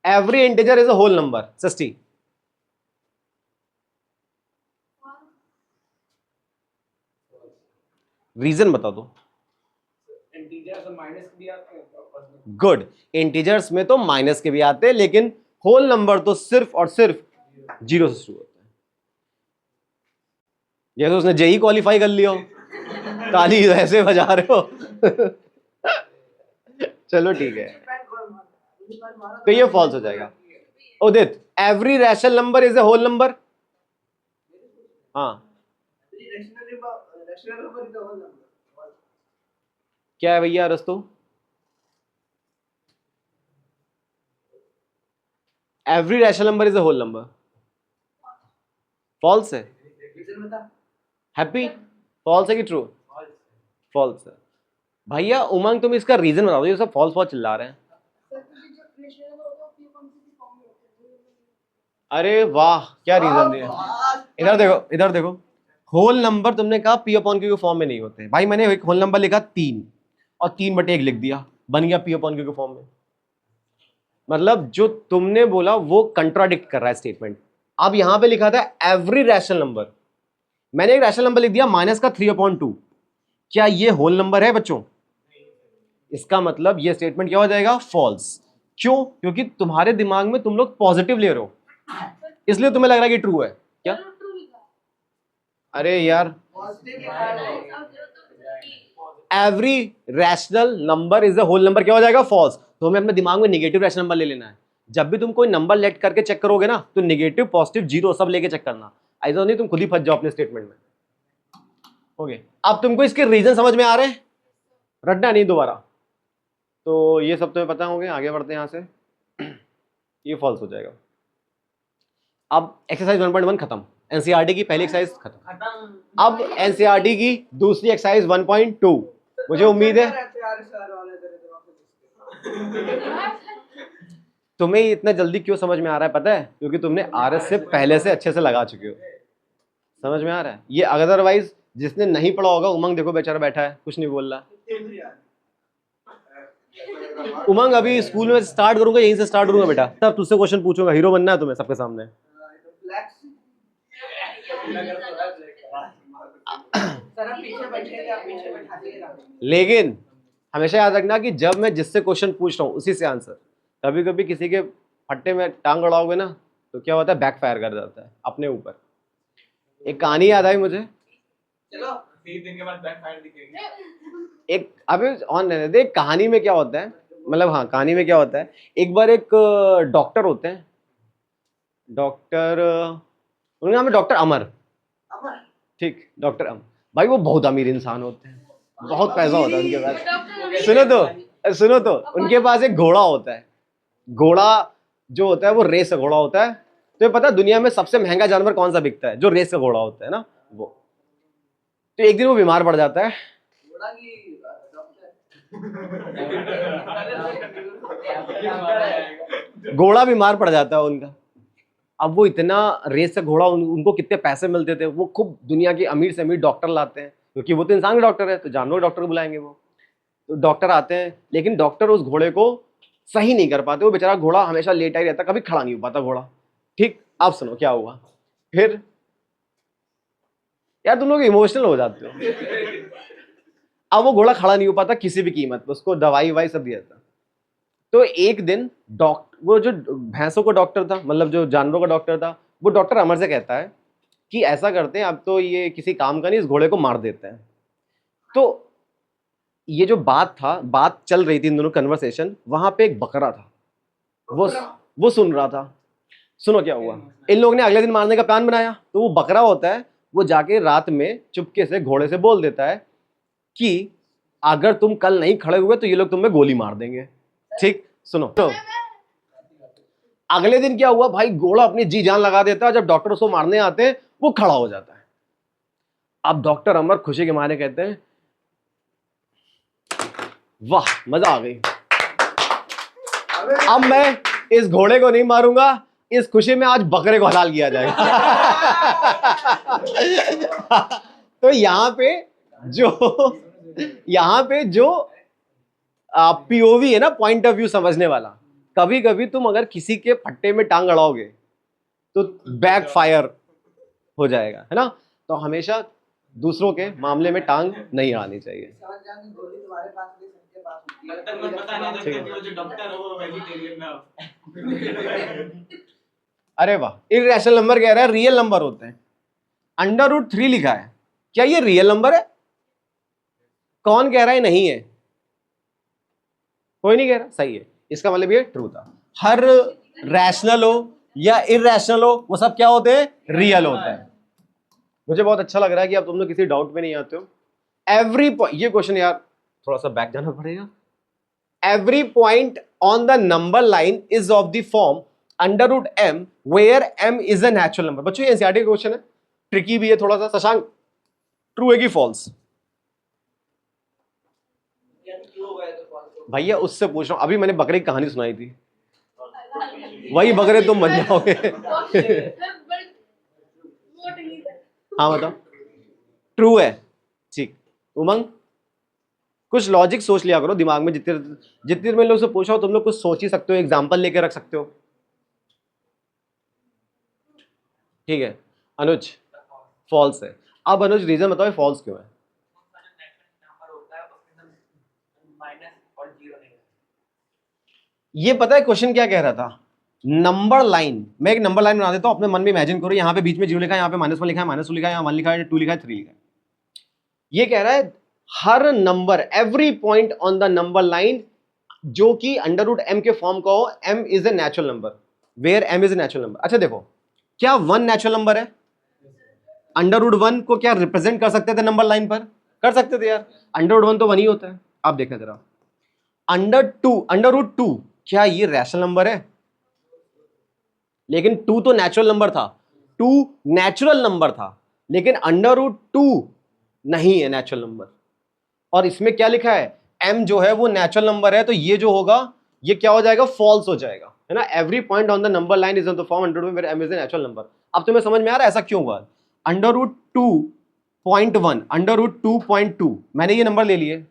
every integer is a whole number. सस्ती, रीजन बता दो। गुड, इंटीजर्स में तो माइनस के भी आते हैं, लेकिन होल नंबर तो सिर्फ और सिर्फ 0 से शुरू होता है। जैसे उसने जेई क्वालिफाई कर लिया हो, ताली ऐसे बजा रहे हो। चलो ठीक है, तो ये फॉल्स हो जाएगा। Udit, every rational number is a whole number. हाँ, क्या है भैया रस्तु? Every rational number is a whole number, false है। हैप्पी, फॉल्स है कि ट्रू? फॉल्स है भैया। उमंग तुम इसका रीजन बता दो, ये सब फॉल्स फॉल्स चिल्ला रहे हैं। अरे वाह, क्या रीजन दिया। इधर देखो, इधर देखो, होल नंबर तुमने कहा पी अपॉन क्यू के फॉर्म में नहीं होते। भाई मैंने एक होल नंबर लिखा 3 और 3/1 लिख दिया, बन गया पी अपॉन क्यू के फॉर्म में। मतलब जो तुमने बोला वो कंट्राडिक्ट कर रहा है स्टेटमेंट। अब यहां पे लिखा था एवरी रैशनल नंबर, मैंने एक रैशनल नंबर लिख दिया -3/2। क्या ये होल नंबर है बच्चों? इसका मतलब ये स्टेटमेंट क्या हो जाएगा? फॉल्स। क्यों? क्योंकि तुम्हारे दिमाग में तुम लोग पॉजिटिव ले रहे हो, इसलिए तुम्हें लग रहा है कि ट्रू है। क्या? अरे यार, पॉजिटिव लिखा है। Every rational number is a whole number, क्या हो जाएगा? फॉल्स। तो हमें अपने दिमाग में नेगेटिव रैशनल नंबर ले लेना है। जब भी तुम कोई नंबर लेट करके चेक करोगे ना, तो नेगेटिव, पॉजिटिव, जीरो सब लेके चेक करना, ऐसा नहीं तुम खुद ही फंस जाओ अपने स्टेटमेंट में। ओके, अब तुमको इसके रीजन समझ में आ रहे हैं, रटना नहीं दोबारा। तो ये सब तुम्हें पता होंगे। आगे बढ़ते हैं यहां से। ये फॉल्स हो जाएगा। अब एक्सरसाइज 1.1 खत्म, एनसीईआरटी की पहली एक्सरसाइज खत्म। खत्म। अब एनसीईआरटी की दूसरी एक्सरसाइज 1.2। मुझे उम्मीद है तुम्हें इतना जल्दी क्यों समझ में आ रहा है, पता है? क्योंकि तुमने आरएस से पहले से अच्छे से लगा चुके हो। समझ में आ रहा है ये? अदरवाइज जिसने नहीं पढ़ा होगा, उमंग देखो बेचारा बैठा है, कुछ नहीं बोल रहा। उमंग अभी स्कूल में स्टार्ट करूंगा, यहीं से स्टार्ट करूंगा बेटा। तब तुझसे क्वेश्चन पूछूंगा, हीरो बनना है तुम्हें सबके सामने। सर आप पीछे बैठेंगे, आप पीछे बैठा दीजिएगा। लेकिन हमेशा याद रखना कि जब मैं जिससे क्वेश्चन पूछ रहा हूँ उसी से आंसर। कभी कभी किसी के फट्टे में टांग अड़ाओगे ना, तो क्या होता है? बैकफायर कर जाता है अपने ऊपर। एक कहानी याद आई मुझे। चलो 3 दिन के बाद बैकफायर दिखेगी। एक अभी ऑन रहने दे। कहानी में क्या होता है, मतलब हाँ, कहानी में क्या होता है, एक बार एक डॉक्टर होते हैं, डॉक्टर, उनका नाम है डॉक्टर अमर। अमर ठीक, डॉक्टर अमर। भाई वो बहुत अमीर इंसान होते हैं, बहुत पैसा होता है उनके पास। सुनो तो उनके पास एक घोड़ा होता है। घोड़ा जो होता है वो रेस का घोड़ा होता है। तो ये पता है दुनिया में सबसे महंगा जानवर कौन सा बिकता है? जो रेस का घोड़ा होता है ना, वो। तो एक दिन वो बीमार पड़ जाता है। घोड़ा की घोड़ा बीमार पड़ जाता है उनका। अब वो इतना रेस का घोड़ा, उनको कितने पैसे मिलते थे, वो खूब दुनिया के अमीर से अमीर डॉक्टर लाते हैं, क्योंकि वो तो इंसान के डॉक्टर है, तो जानवर के डॉक्टर को बुलाएंगे वो। तो डॉक्टर आते हैं, लेकिन डॉक्टर उस घोड़े को सही नहीं कर पाते। वो बेचारा घोड़ा हमेशा लेटा ही रहता, कभी खड़ा नहीं हो पाता घोड़ा। ठीक, अब सुनो क्या हुआ फिर। यार तुम लोग इमोशनल हो जाते हो। अब वो घोड़ा खड़ा नहीं हो पाता किसी भी कीमत पर, उसको दवाई ववाई सब दिया था। तो एक दिन वो जो भैंसों का डॉक्टर था, मतलब जो जानवरों का डॉक्टर था, वो डॉक्टर अमर से कहता है कि ऐसा करते हैं, अब तो ये किसी काम का नहीं, इस घोड़े को मार देते हैं। तो ये जो बात चल रही थी, इन दोनों कन्वर्सेशन, वहां पे एक बकरा था, वो सुन रहा था। सुनो क्या हुआ। इन लोगों ने अगले दिन मारने का प्लान बनाया। तो वो बकरा होता है, वो जाके रात में चुपके से घोड़े से बोल देता है कि अगर तुम कल नहीं खड़े हुए तो ये लोग तुम्हें गोली मार देंगे। ठीक, सुनो तो अगले दिन क्या हुआ भाई, घोड़ा अपनी जी जान लगा देता है। जब डॉक्टर उसको मारने आते हैं, वो खड़ा हो जाता है। अब डॉक्टर अमर खुशी के मारे कहते हैं, वाह मजा आ गई, अब मैं इस घोड़े को नहीं मारूंगा, इस खुशी में आज बकरे को हलाल किया जाएगा। तो यहाँ पे जो पीओवी है ना, पॉइंट ऑफ व्यू समझने वाला, कभी कभी तुम अगर किसी के फट्टे में टांग अड़ाओगे तो बैकफायर हो जाएगा, है ना। तो हमेशा दूसरों के मामले में टांग नहीं अड़ानी चाहिए। समझ जाएंगे, गोली तुम्हारे पास नहीं, सबके पास होती है। जब तक मत पता नहीं जब तक वो जो डॉक्टर हो वो वेजिटेरियन ना हो। अरे वाह, इर्रेशनल नंबर कह रहा है रियल नंबर होते हैं। √3 लिखा है, क्या ये रियल नंबर है? कौन कह रहा है नहीं है? कोई नहीं कह रहा, सही है। इसका मतलब ये ट्रू था। हर रैशनल हो या इर्रेशनल हो, वो सब क्या होते हैं? रियल होते हैं। मुझे बहुत अच्छा लग रहा है कि अब तुम लोग किसी डाउट में नहीं आते हो। ये क्वेश्चन यार थोड़ा सा बैक जाना पड़ेगा। Every point on the number line is of the form √m where m is a natural number. बच्चों ये एनसीईआरटी का क्वेश्चन है, ट्रिकी भी है थोड़ा सा। शशांक, ट्रू है कि फॉल्स? भैया उससे पूछ रहा हूं, अभी मैंने बकरे की कहानी सुनाई थी। वही बकरे तुम बन जाओगे। हाँ बताओ, ट्रू है, ठीक। उमंग, कुछ लॉजिक सोच लिया करो दिमाग में, जितने जितने मैं लोग से पूछा हो तुम लोग कुछ सोच ही सकते हो, एग्जाम्पल लेके रख सकते हो। ठीक है अनुज, फॉल्स है। अब अनुज रीजन बताओ फॉल्स क्यों है? ये पता है क्वेश्चन क्या कह रहा था? नंबर लाइन, मैं एक नंबर लाइन बना देता हूं, अपने मन में इमेजिन करो, यहाँ पे बीच में 0 लिखा है, यहाँ पे -1 लिखा है, -2 लिखा है, यहाँ 1 लिखा है, 2 लिखा है, 3 लिखा है। ये कह रहा है हर number, every point on the number line जो कि √m के फॉर्म का हो, m is a natural number, where m is a natural number. अच्छा देखो, क्या 1 नेचुरल नंबर है? √1 को क्या रिप्रेजेंट कर सकते थे नंबर लाइन पर? कर सकते थे यार, √1 तो 1 ही होता है। आप देखना जरा, √2 क्या ये रैशनल नंबर है? लेकिन 2 तो नेचुरल नंबर था, 2 नेचुरल नंबर था, लेकिन √2 नहीं है नेचुरल नंबर। और इसमें क्या लिखा है? m जो है वो नेचुरल नंबर है, तो ये जो होगा ये क्या हो जाएगा? फॉल्स हो जाएगा, है ना। Every point on the number line is on the form √1 where m is a natural number. अब तुम्हें समझ में आ रहा है ऐसा क्यों हुआ? √2.1, √2.2 मैंने ये नंबर ले लिए।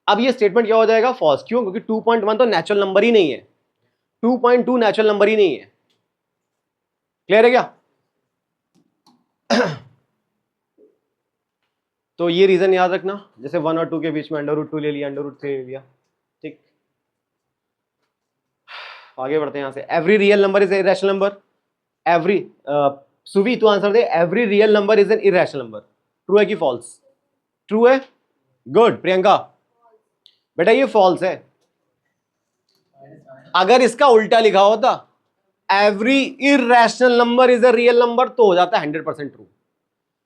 अब ये स्टेटमेंट क्या हो जाएगा? फॉल्स। क्यों? क्योंकि 2.1 तो नेचुरल नंबर ही नहीं है, 2.2 नेचुरल नंबर ही नहीं है। क्लियर है क्या? तो ये रीजन याद रखना, जैसे 1 और 2 के बीच में √2 ले लिया, √3 ले लिया, ठीक। आगे बढ़ते हैं यहां से। Every real number is a irrational number. Every Suvi तू आंसर दे, every real number is an irrational number. True है कि फॉल्स? ट्रू है, गुड। प्रियंका बेटा ये फॉल्स है। अगर इसका उल्टा लिखा होता, every irrational number is a real number, तो हो जाता है 100% ट्रू।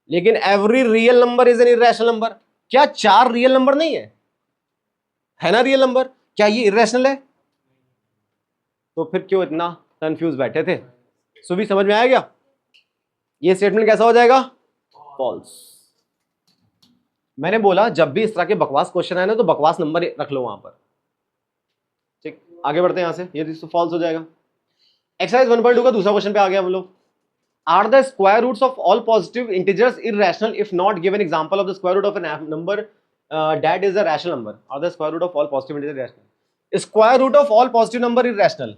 लेकिन every real number is an irrational number. क्या 4 रियल नंबर नहीं है ना रियल नंबर? क्या ये इरेशनल है? तो फिर क्यों इतना कंफ्यूज बैठे थे? सुबह समझ में आया क्या? ये स्टेटमेंट कैसा हो जाएगा? फॉल्स। मैंने बोला जब भी इस तरह के बकवास क्वेश्चन आए ना, तो बकवास नंबर रख लो वहां पर, ठीक। आगे बढ़ते हैं यहां से, ये तो फॉल्स हो जाएगा। एक्सरसाइज 1.2 का दूसरा क्वेश्चन पे आ गया हम लोग। Are the square roots of all positive integers irrational if not given example of the square root of a number that is a rational number? Are the square root of all positive integers irrational? Square root of all positive number irrational।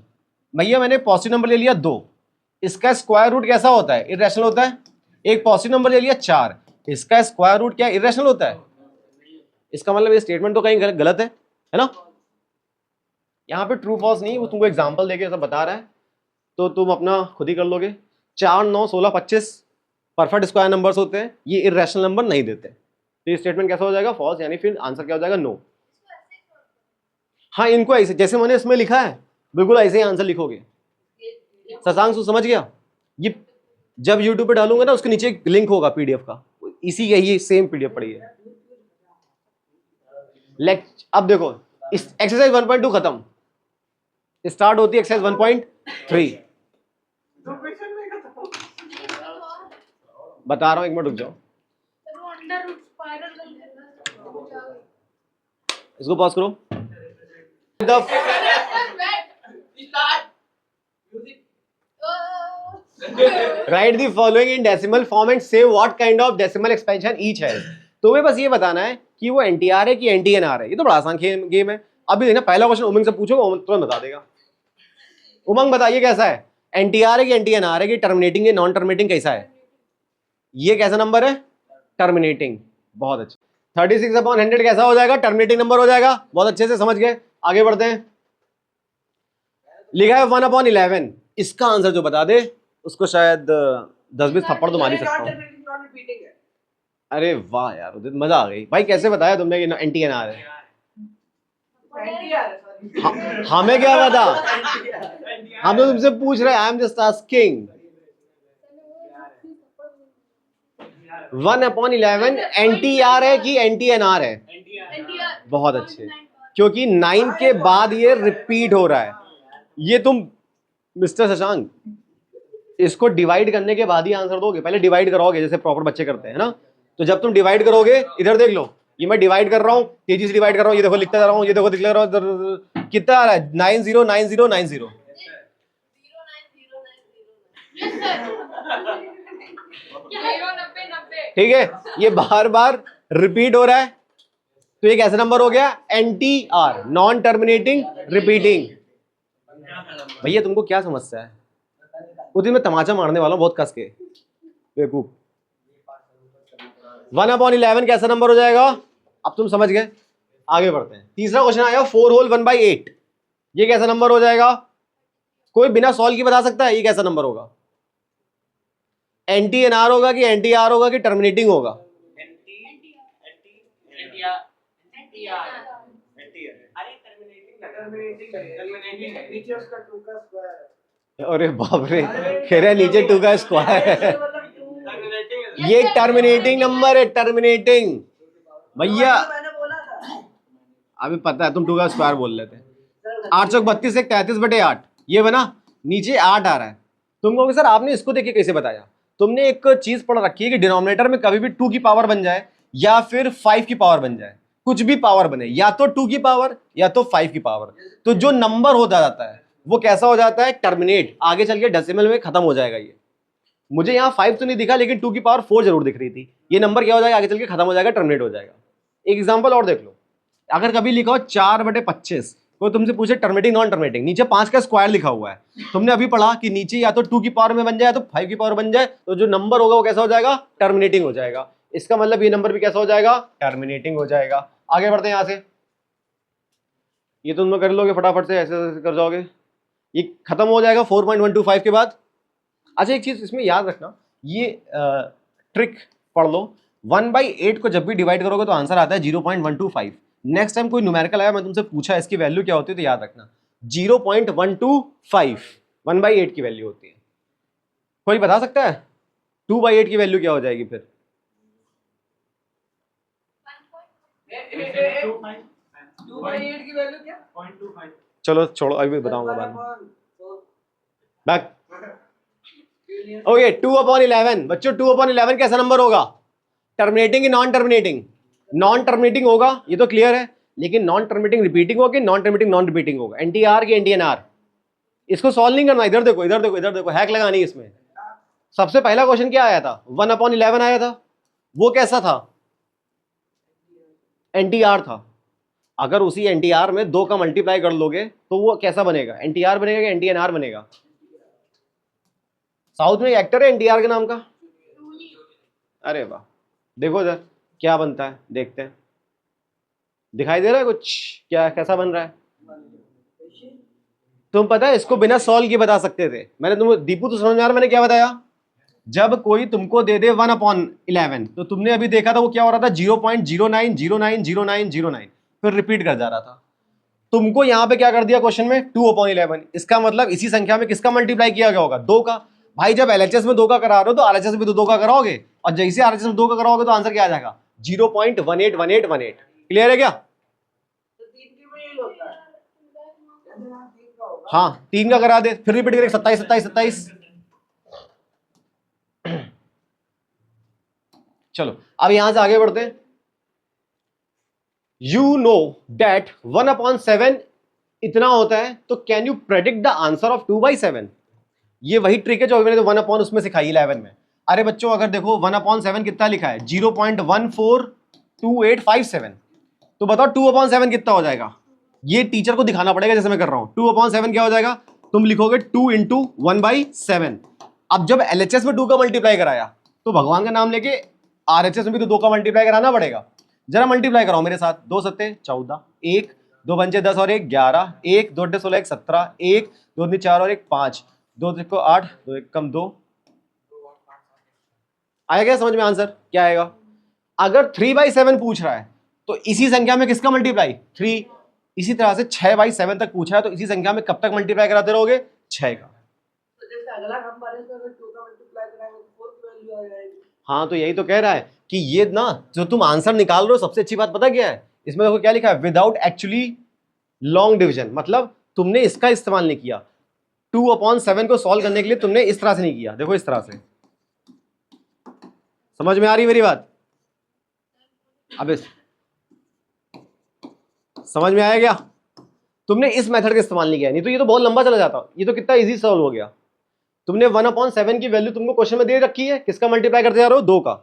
भैया मैंने positive number ले लिया 2, इसका square root कैसा होता है? Irrational होता है। एक पॉजिटिव नंबर ले लिया 4, इसका स्क्वायर रूट क्या इरेशनल होता है? इसका मतलब ये स्टेटमेंट तो कहीं गलत है ना। यहाँ पे ट्रू फॉल्स नहीं, वो तुमको एग्जाम्पल देके ऐसा बता रहा है, तो तुम अपना खुद ही कर लोगे। 4, 9, 16, 25 परफेक्ट स्क्वायर नंबर्स होते हैं, ये इरेशनल नंबर नहीं देते। तो ये स्टेटमेंट कैसा हो जाएगा? फॉल्स। यानी फिर आंसर क्या हो जाएगा? नो। हाँ, इनको ऐसे जैसे मैंने इसमें लिखा है बिल्कुल ऐसे ही आंसर लिखोगे। शशांक तू समझ गया? ये जब यूट्यूब पे डालूंगा ना, उसके नीचे एक लिंक होगा पीडीएफ का, इसी यही सेम पीडीएफ पड़ी है। अब देखो, इस एक्सरसाइज 1.2 खत्म, स्टार्ट होती है एक्सरसाइज 1.3। बता रहा हूं, एक मिनट रुक जाओ, इसको पॉज करो। Write the following in decimal form and say what kind of decimal expansion each है। तुम्हें बस ये बताना है कि वो एनटीआर है कि एनटीएनआर है। ये तो बड़ा आसान गेम है। अभी देखना, पहला क्वेश्चन उमंग से पूछोगे, उमंग तुरंत बता देगा। उमंग बताइए कैसा है? एनटीआर है कि एनटीएनआर है कि टर्मिनेटिंग है नॉन टर्मिनेटिंग, कैसा है? ये कैसा नंबर है? टर्मिनेटिंग। बहुत अच्छा। 36/100 कैसा हो जाएगा? टर्मिनेटिंग नंबर हो जाएगा। बहुत अच्छे से समझ गए। आगे बढ़ते हैं। लिखा है 1/11। इसका आंसर जो बता दे उसको शायद 10-20 थप्पड़ तो मार ही सकता हूं। अरे वाह यार, मजा आ गई भाई। कैसे बताया तुमने कि एनटीएनआर है? हमें क्या पता, हम तो तुमसे पूछ रहे हैं। I am just asking. 1/11 NTR है कि एनटीएनआर है? बहुत अच्छे, क्योंकि 9 के बाद ये रिपीट हो रहा है। ये तुम मिस्टर शशांक इसको डिवाइड करने के बाद ही आंसर दोगे, पहले डिवाइड करोगे जैसे प्रॉपर बच्चे करते हैं ना। तो जब तुम डिवाइड करोगे, इधर देख लो, ये मैं डिवाइड कर रहा हूं, तेजी से डिवाइड कर रहा हूं, ये देखो लिखता जा रहा हूं, ये देखो लिख रहा हूं, कितना आ रहा है? 909090। ठीक है, ये बार बार रिपीट हो रहा है, तो ये कैसा नंबर हो गया? NTR, non terminating repeating. भैया तुमको क्या समस्या है? उस दिन मैं तमाचा मारने वाला हूं बहुत कस के, बेवकूफ। 1/11 कैसा नंबर हो जाएगा? अब तुम समझ गए, आगे बढ़ते हैं। तीसरा क्वेश्चन आया 4 होल 1/8, ये कैसा नंबर हो जाएगा? कोई बिना सॉल्व की बता सकता है ये कैसा नंबर होगा? NTNR होगा कि NTR होगा कि टर्मिनेटिंग होगा? नीचे उसका 2 का स्क्वायर। अरे बाप रे, कह रहे हैं नीचे 2 का स्क्वायर। ये टर्मिनेटिंग नंबर है, टर्मिनेटिंग। भैया मैंने बोला था। अभी पता है तुम 2 का स्क्वायर बोल रहे थे। 8 चौक 32 एक 33/8, ये बना, नीचे 8 आ रहा है। तुम कहोगे सर आपने इसको देख के कैसे बताया? तुमने एक चीज पढ़ रखी है कि डिनोमिनेटर में कभी भी 2 की पावर बन जाए या फिर 5 की पावर बन जाए, कुछ भी पावर बने, या तो 2 की पावर या तो 5 की पावर, तो जो नंबर होता जाता है वो कैसा हो जाता है? टर्मिनेट। आगे चल के डेसिमल में खत्म हो जाएगा ये। मुझे यहाँ 5 तो नहीं दिखा, लेकिन 2 की पावर 4 जरूर दिख रही थी। ये नंबर क्या हो जाएगा? आगे चल के खत्म हो जाएगा, टर्मिनेट हो जाएगा। एक एग्जाम्पल और देख लो, अगर कभी लिखा हो 4/25, कोई तुमसे पूछे टर्मिनेटिंग नॉन टर्मिनेटिंग, नीचे 5 का स्क्वायर लिखा हुआ है, तुमने अभी पढ़ा कि नीचे या तो 2 की पावर में बन जाए या तो 5 की पावर बन जाए, तो जो नंबर होगा वो कैसा हो जाएगा? टर्मिनेटिंग हो जाएगा। इसका मतलब ये नंबर भी कैसा हो जाएगा? टर्मिनेटिंग हो जाएगा। आगे बढ़ते हैं यहां से, ये तुम लोग कर लोगे फटाफट से, ऐसे ऐसे कर जाओगे, ये खत्म हो जाएगा 4.125 के बाद। अच्छा एक चीज इसमें याद रखना, ये ट्रिक पढ़ लो, 1/8 को जब भी डिवाइड करोगे तो आंसर आता है 0.125। नेक्स्ट टाइम कोई न्यूमेरिकल आया, मैं तुमसे पूछा इसकी वैल्यू क्या होती है, तो याद रखना 0.125 1/8 की वैल्यू होती है। कोई बता सकता है 2/8 की वैल्यू क्या हो जाएगी फिर? 2/8 की वैल्यू क्या? 0.25। चलो छोड़ो, अभी बताऊंगा बाद में। बैक ओके, 2/11 बच्चों, 2/11 कैसा नंबर होगा? टर्मिनेटिंग कि नॉन टर्मिनेटिंग? नॉन टर्मिनेटिंग होगा, ये तो क्लियर है, लेकिन नॉन टर्मिनेटिंग रिपीटिंग होगा कि नॉन टर्मिनेटिंग नॉन रिपीटिंग होगा? NTR की NTNR? इसको सॉल्व नहीं करना, इधर देखो इधर देखो इधर देखो, हैक लगानी इसमें। सबसे पहला क्वेश्चन क्या आया था? 1/11 आया था, वो कैसा था? NTR था। अगर उसी NTR में 2 का मल्टीप्लाई कर लोगे तो वो कैसा बनेगा? NTR बनेगा कि NTNR बनेगा? साउथ में एक्टर है NTR के नाम का, अरे वाह, देखो इधर क्या बनता है, देखते हैं। दिखाई दे रहा है कुछ क्या, कैसा बन रहा है? तुम पता है इसको बिना सॉल्व किए बता सकते थे। मैंने तुम दीपू तो समझ में आ रहा मैंने क्या बताया? जब कोई तुमको दे दे 1/11, तो तुमने अभी देखा था वो क्या हो रहा था? 0.09090909, फिर रिपीट कर जा रहा था। तुमको यहां पे क्या कर दिया क्वेश्चन में? 2/11। इसका मतलब इसी संख्या में किसका मल्टीप्लाई किया गया होगा? 2 का। भाई जब LHS में 2 का करा रहे हो तो RHS में तो 2 का कराओगे, और जैसे RHS में 2 का कराओगे तो आंसर क्या आ जाएगा? 0.181818। क्लियर है क्या? तो 3 की में यही होता है। जैसे यहाँ 3 का होगा। हाँ 3 का करा दे, फिर रिपीट करें 27 27 27। चलो अब यहां से आगे बढ़ते हैं। यू नो दैट 1/7 इतना होता है, तो can you predict the answer of 2/7? ये वही ट्रिक है जो मैंने 1/ उसमें सिखाई 11 में। अरे बच्चों अगर देखो 1/7 कितना लिखा है? 0.142857। तो बताओ 2/7 कितना हो जाएगा? ये टीचर को दिखाना पड़ेगा जैसे मैं कर रहा हूं। 2/7 क्या हो जाएगा? तुम लिखोगे 2 × 1/7। अब जब LHS में 2 का मल्टीप्लाई कराया तो भगवान का नाम लेके RHS में भी तो 2 का मल्टीप्लाई कराना पड़ेगा। जरा मल्टीप्लाई कराओ मेरे साथ। 2 सत्ते 14, 1 2 पंचे 10 और 1 11, 1 2 8 16 1 17, 1 2 3 4 और 1 5, 2 3 को 8, 2 1 कम 2। आएगा समझ में आंसर क्या आएगा? अगर 3/7 पूछ रहा है तो इसी संख्या में किसका मल्टीप्लाई? 3। इसी तरह से 6/7 तक पूछा है तो इसी संख्या में कब तक मल्टीप्लाई कराते रहोगे? 6 का। तो जैसे अगला नंबर है, इसमें अगर 2 का मल्टीप्लाई कराएंगे तो 4 की वैल्यू आ जाएगी। हाँ तो यही तो कह रहा है कि ये ना जो तुम आंसर निकाल रहे हो, सबसे अच्छी बात पता क्या है? इसमें देखो क्या लिखा है? Without actually long division. मतलब तुमने इसका इस्तेमाल नहीं किया। 2/7 को सॉल्व करने के लिए तुमने इस तरह से नहीं किया, देखो इस तरह से। समझ में आ रही मेरी बात? अब समझ में आया क्या? तुमने इस मेथड का इस्तेमाल नहीं किया, नहीं तो ये तो बहुत लंबा चला जाता। ये तो कितना इजी सॉल्व हो गया। तुमने 1/7 की वैल्यू तुमको क्वेश्चन में दे रखी है, किसका मल्टीप्लाई करते जा रहे हो? 2 का।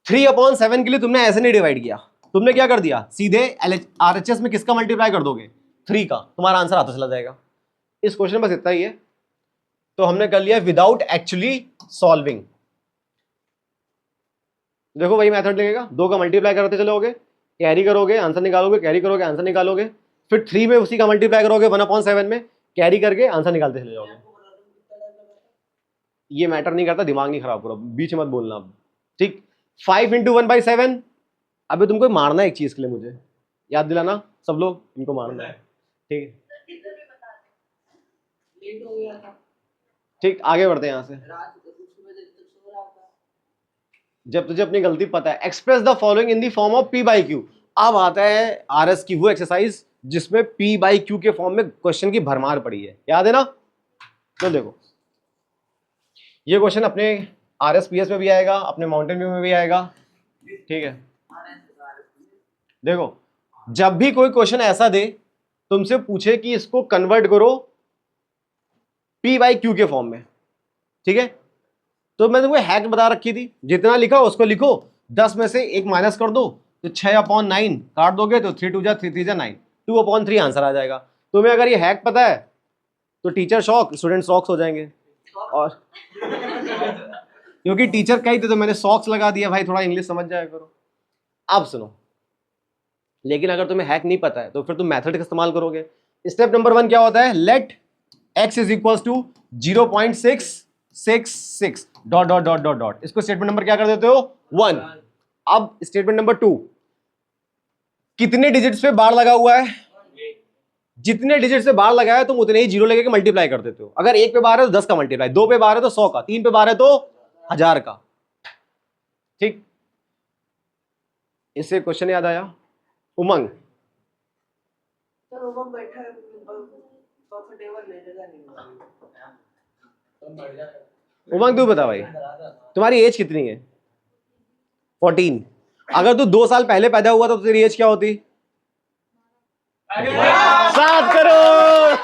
3/7 के लिए तुमने ऐसे नहीं डिवाइड किया, तुमने क्या कर दिया, सीधे RHS में किसका मल्टीप्लाई कर दोगे? 3 का, तुम्हारा आंसर आता चला जाएगा। इस क्वेश्चन में बस इतना ही है। तो हमने कर लिया विदाउट एक्चुअली सॉल्विंग। देखो वही मेथड लगेगा, 2 का मल्टीप्लाई करते चलोगे, कैरी करोगे आंसर निकालोगे, कैरी करोगे आंसर निकालोगे, फिर 3 में उसी का मल्टीप्लाई करोगे 1/7 में, कैरी करके आंसर निकालते चले जाओगे। ये मैटर नहीं करता, दिमाग नहीं खराब करो, बीच मत बोलना अब, ठीक। 5 × 1/7, अभी तुमको मारना है एक चीज के लिए, मुझे याद दिलाना सब लोग, इनको मारना है, ठीक है? लेट हो गया था ठीक, आगे बढ़ते हैं यहाँ से। रात को कुछ बजे तक सो रहा था। जब तुझे अपनी गलती पता है, express the following in the form of P/Q। अब आता है RS की वो एक्सरसाइज जिसमें P/Q के फॉर्म में क्वेश्चन की भरमार पड़ी है, याद है ना? तो देखो ये क्वेश्चन अपने RSPS में भी आएगा, अपने माउंटेन व्यू में भी आएगा, ठीक है? देखो जब भी कोई क्वेश्चन ऐसा दे तुमसे पूछे कि इसको कन्वर्ट करो P/Q के फॉर्म में, ठीक है? तो मैंने तुमको हैक बता रखी थी, जितना लिखा उसको लिखो, 10 में से 1 माइनस कर दो तो 6/9 काट दोगे तो 3 2 जा 3 3 जा 9, 2/3 आंसर आ जाएगा। तुम्हें अगर ये हैक पता है तो टीचर शॉक, स्टूडेंट शॉक्स हो जाएंगे। और क्योंकि टीचर कही थे तो मैंने सॉक्स लगा दिया, भाई थोड़ा इंग्लिश समझ जाया करो। अब सुनो, लेकिन अगर तुम्हें हैक नहीं पता है तो फिर तुम मेथड का इस्तेमाल करोगे। स्टेप नंबर 1 क्या होता है? Let x is equal to 0.666 dot dot dot dot dot, इसको स्टेटमेंट नंबर क्या कर देते हो? 1। अब स्टेटमेंट नंबर 2, कितने डिजिट्स पे बार लगा हुआ है? जितने डिजिट से बार लगाया तुम उतने ही जीरो लेके मल्टीप्लाई कर देते हो। अगर 1 पे बार है तो 10 का मल्टीप्लाई, 2 पे बार है तो 100 का, 3 पे बार है तो 1000 का, ठीक। इससे क्वेश्चन याद आया, उमंग सर उमंग बैठा है, कंफर्टेबल नहीं, जगह नहीं। उमंग तू बता भाई, तुम्हारी एज कितनी है? 14। अगर तू 2 साल पहले पैदा हुआ तो तेरी एज क्या होती? 7 करोड़।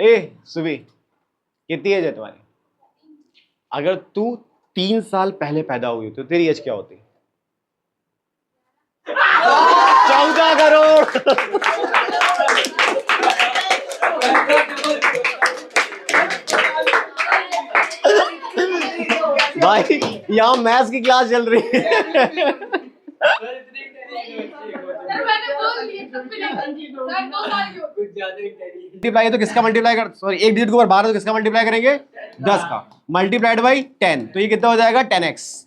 ए सुबी, कितनी एज है तुम्हारी? अगर तू 3 साल पहले पैदा हुई तो तेरी एज क्या होती? 14 करोड़। भाई यहाँ मैथ्स की क्लास चल रही है। मल्टीप्लाई तो किसका मल्टीप्लाई कर, सॉरी एक डिजिट के ऊपर 12 तो किसका मल्टीप्लाई करेंगे? 10 का, मल्टीप्लाइड बाई 10, तो ये कितना हो जाएगा? 10x।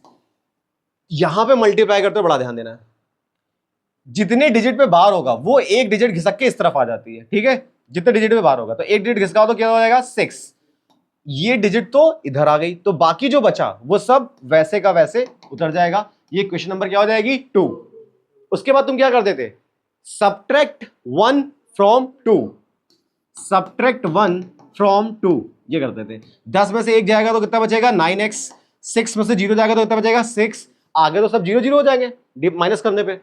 यहां पे मल्टीप्लाई करते हो बड़ा ध्यान देना है, जितने डिजिट पे बार होगा वो एक डिजिट घिसक के इस तरफ आ जाती है, ठीक है? जितने डिजिट पे बार होगा तो एक डिजिट घिसका तो क्या हो जाएगा? 6। ये डिजिट तो इधर आ गई, तो बाकी जो बचा वो सब वैसे का वैसे उतर जाएगा। ये क्वेश्चन नंबर क्या हो जाएगी? 2। उसके बाद तुम क्या कर देते? सब्ट्रैक्ट 1 फ्रॉम 2, सब्ट्रैक्ट 1 फ्रॉम 2, ये कर देते। 10 में से 1 जाएगा तो कितना बचेगा? 9x। 6 में से 0 जाएगा तो कितना बचेगा? 6। आगे तो सब 0 0 हो जाएंगे माइनस करने पे,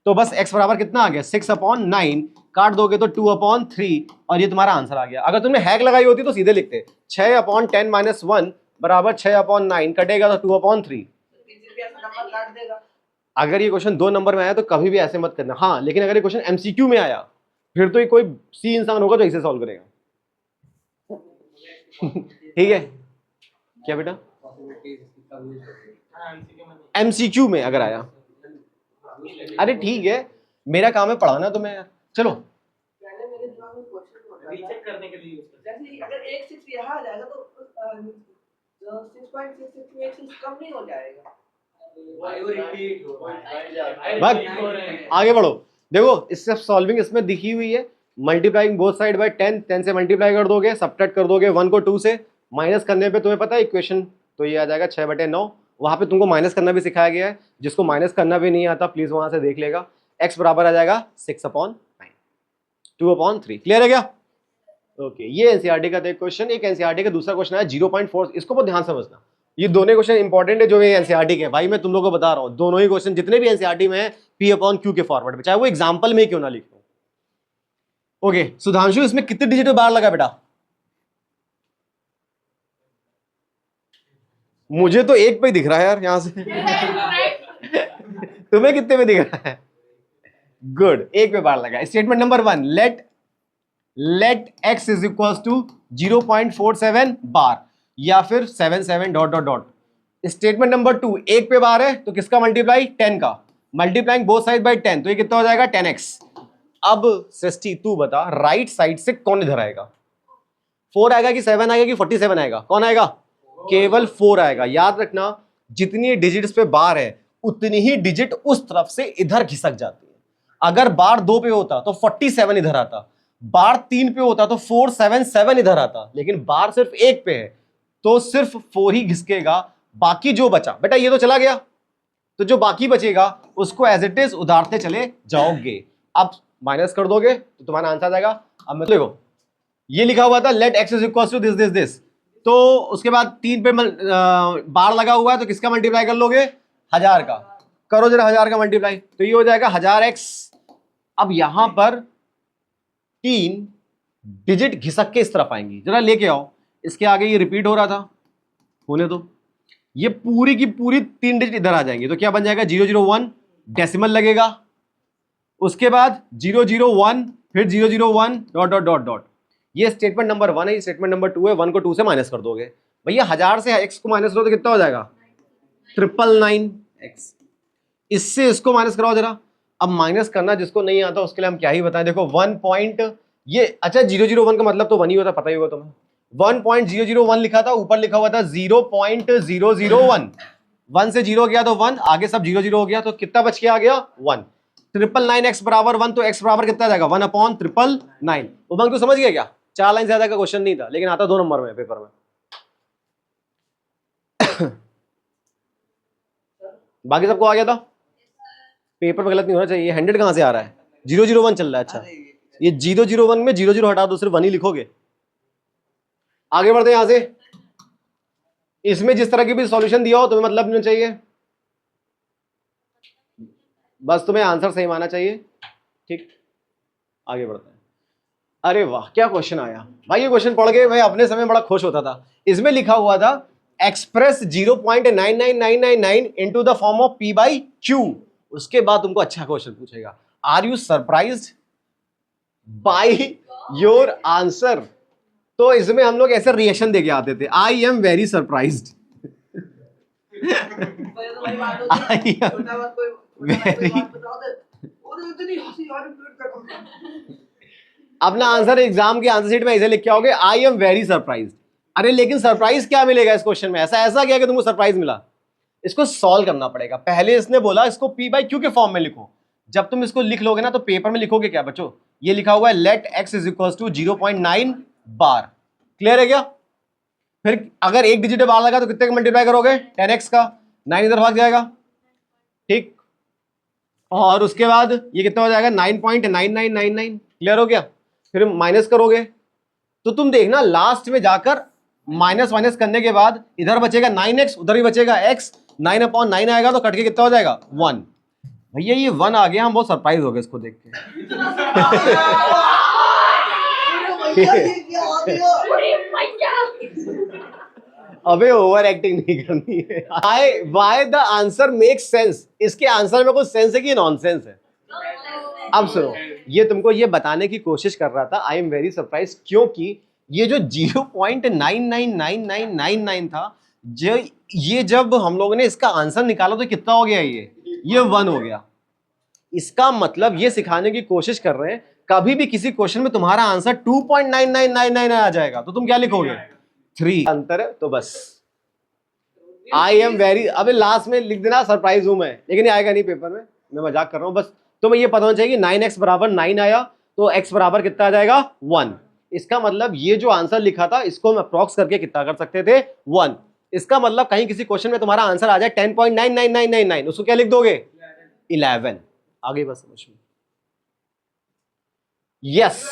तो बस x बराबर कितना आ गया? 6/9, काट दोगे तो 2/3, और ये तुम्हारा आंसर आ गया। अगर तुमने हैक लगाई होती तो सीधे लिखते 6/10 - 1 बराबर 6/9, कटेगा तो 2/3। नंबर काट देगा। अगर ये क्वेश्चन 2 नंबर में आया तो कभी भी ऐसे मत करना। हाँ, लेकिन अगर ये क्वेश्चन MCQ में आया फिर तो ये कोई सी इंसान होगा जो इसे सॉल्व करेगा। ठीक है क्या बेटा? MCQ में अगर आया, अरे ठीक है, मेरा काम है पढ़ाना तुम्हें यार। चलो पहले मेरे दिमाग में क्वेश्चन होता था, रीचेक करने के लिए यूज करते जैसे अगर 1 6 यहाँ आ जाएगा तो 6.66 में 1 6 कम नहीं हो जाएगा? आगे बढ़ो। देखो इससे सॉल्विंग इसमें दिखी हुई है, मल्टीप्लाइंग बोथ साइड बाय 10, 10 से मल्टीप्लाई कर दोगे, सब्ट्रैक्ट कर दोगे 1 को 2 से, माइनस करने पे तुम्हें पता है इक्वेशन तो ये आ जाएगा 6/9। वहां पे तुमको माइनस करना भी सिखाया गया है, जिसको माइनस करना भी नहीं आता प्लीज वहां से देख लेगा। x बराबर आ जाएगा 6/9, 2/3। क्लियर है क्या? ओके, ये एनसीईआरटी का था एक क्वेश्चन। एक एनसीईआरटी का दूसरा क्वेश्चन है 0.4, इसको बहुत ध्यान समझना। ये दोनों क्वेश्चन इंपॉर्टेंट है जो ये एनसीईआरटी के हैं। भाई मैं तुम लोगों को बता रहा हूं, दोनों ही क्वेश्चन जितने भी एनसीईआरटी में है पी अपॉन क्यू के फॉर्मेट में, चाहे वो एग्जांपल में क्यों ना लिखो। ओके सुधांशु, इसमें कितने डिजिट बार लगा बेटा? मुझे तो एक पे ही दिख रहा है यार यहां से। तुम्हें कितने पे दिख रहा है? गुड, एक पे बार लगा। Statement number 1, let x is equal to 0.47 bar या फिर 77 dot dot dot. Statement number 2, एक पे बार है तो किसका मल्टीप्लाई? 10 का, मल्टीप्लाइंग बोथ साइड बाय 10, तो ये कितना हो जाएगा? 10x। अब सृष्टि तू बता, राइट साइड से कौन इधर आएगा? 4 आएगा कि 7 आएगा कि 47 आएगा? कौन आएगा? केवल 4 आएगा। याद रखना, जितनी डिजिट्स पे बार है उतनी ही डिजिट उस तरफ से इधर खिसक जाती है। अगर बार 2 पे होता तो 47 इधर आता, बार 3 पे होता तो 477 इधर आता, लेकिन बार सिर्फ 1 पे है तो सिर्फ 4 ही घिसकेगा। बाकी जो बचा बेटा ये तो चला गया, तो जो बाकी बचेगा उसको एज इट इज उधारते चले जाओगे। अब माइनस कर दोगे तो तुम्हारा आंसर आ जाएगा। अब मैं देखो ये लिखा हुआ था let x is equal to this this this, तो उसके बाद 3 पे बार लगा हुआ है तो किसका मल्टीप्लाई कर लोगे? 1000 का। करो जरा 1000 का मल्टीप्लाई, तो ये हो जाएगा 1000x। अब यहां पर 3 डिजिट घिसक के इस तरफ आएंगी, जरा लेके आओ। इसके आगे ये रिपीट हो रहा था, होने दो। ये पूरी की पूरी 3 डिजिट इधर आ जाएंगी, तो क्या बन जाएगा? 001, डेसिमल लगेगा, उसके बाद 001, फिर 001 डॉट डॉट डॉट डॉट। ये स्टेटमेंट नंबर 1 है, स्टेटमेंट नंबर 2 है। 1 को 2 से माइनस कर दोगे भैया, 1000 से x को माइनस करो तो कितना हो जाएगा? 999x। इससे इसको माइनस कराओ जरा। अब माइनस करना जिसको नहीं आता उसके लिए हम क्या ही बताएं। देखो 1 पॉइंट, ये अच्छा 001 का मतलब तो 1 ही होता, पता ही होगा तुम्हें। 1.001 लिखा था, ऊपर लिखा हुआ था 0.001। 1 से 0 गया तो 1, आगे सब 0 हो गया, तो कितना बच के आ गया? 1। 999x बराबर 1, तो x बराबर कितना जाएगा? 1/999। उमंग तू समझ गया क्या? 4 लाइन से ज्यादा का क्वेश्चन नहीं था, लेकिन आता 2 नंबर में पेपर में। बाकी सबको आ गया था? पेपर में गलत नहीं होना चाहिए। 100 कहां से आ रहा है? 001 चल रहा है। अच्छा ये 001 में 00 हटा दो, सिर्फ 1 ही लिखोगे। आगे बढ़ते हैं यहां से। इसमें जिस तरह की भी सॉल्यूशन दिया हो तुम्हें मतलब नहीं चाहिए, बस तुम्हें आंसर सही माना चाहिए। ठीक, आगे बढ़ते हैं। अरे वाह क्या क्वेश्चन आया भाई, ये क्वेश्चन पढ़ के मैं अपने समय बड़ा खुश होता था। इसमें लिखा हुआ था express 0.99999 into the form of p by q। उसके बाद तुमको अच्छा क्वेश्चन पूछेगा, are you surprised by your answer? तो इसमें हम लोग ऐसे रिएक्शन देके आते थे, आई एम वेरी सरप्राइज्ड। अपना आंसर एग्जाम की आंसर शीट में ऐसे लिख के आओगे, आई एम वेरी सरप्राइज्ड। अरे लेकिन सरप्राइज क्या मिलेगा इस क्वेश्चन में? ऐसा क्या कि तुमको सरप्राइज मिला? इसको सॉल्व करना पड़ेगा। पहले इसने बोला इसको p बाई q के फॉर्म में लिखो। जब तुम इसको लिख लोगे ना तो पेपर में लिखोगे क्या बच्चों? ये लिखा हुआ है let x is equal to 0.9 bar. Clear है क्या? फिर अगर एक डिजिट बार लगा तो कितने का मल्टीप्लाई करोगे? 10x का, 9 इधर भाग जाएगा। ठीक, और उसके बाद ये कितना हो जाएगा? 9.9999। क्लियर हो गया? फिर माइनस करोगे तो तुम देखना लास्ट में जाकर माइनस माइनस करने के बाद इधर बचेगा 9x, उधर भी बचेगा x। 9/9 आएगा तो कट के कितना हो जाएगा? 1। भैया ये 1 आ गया, हम बहुत सरप्राइज हो गए इसको देख के। अबे ओवर एक्टिंग नहीं करनी है। Why the answer make sense, इसके आंसर में कुछ सेंस है कि नॉनसेंस है? अब सुनो, ये तुमको ये बताने की कोशिश कर रहा था आई एम वेरी सरप्राइज, क्योंकि ये जो 0.999999 था, जो ये जब हम लोगों ने इसका आंसर निकाला तो कितना हो गया? ये 1 हो गया। इसका मतलब ये सिखाने की कोशिश कर रहे हैं कभी भी किसी क्वेश्चन में तुम्हारा आंसर 2.9999 आ जाएगा तो तुम क्या लिखोगे? 3 अंतर है तो बस आई एम वेरी। अबे लास्ट में लिख देना सरप्राइज हूं मैं, लेकिन ये आएगा नहीं पेपर में, मैं मजाक कर रहा हूं। बस तुम्हें ये पता होना चाहिए कि 9x बराबर 9 आया तो x बराबर कितना आ जाएगा? 1। इसका मतलब ये जो आंसर लिखा था इसको हम अप्रॉक्स करके कितना कर सकते थे? 1। इसका मतलब कहीं किसी क्वेश्चन में तुम्हारा आंसर आ जाए 10.99999, उसको क्या लिख दोगे? 11। आगे बस समझ में। Yes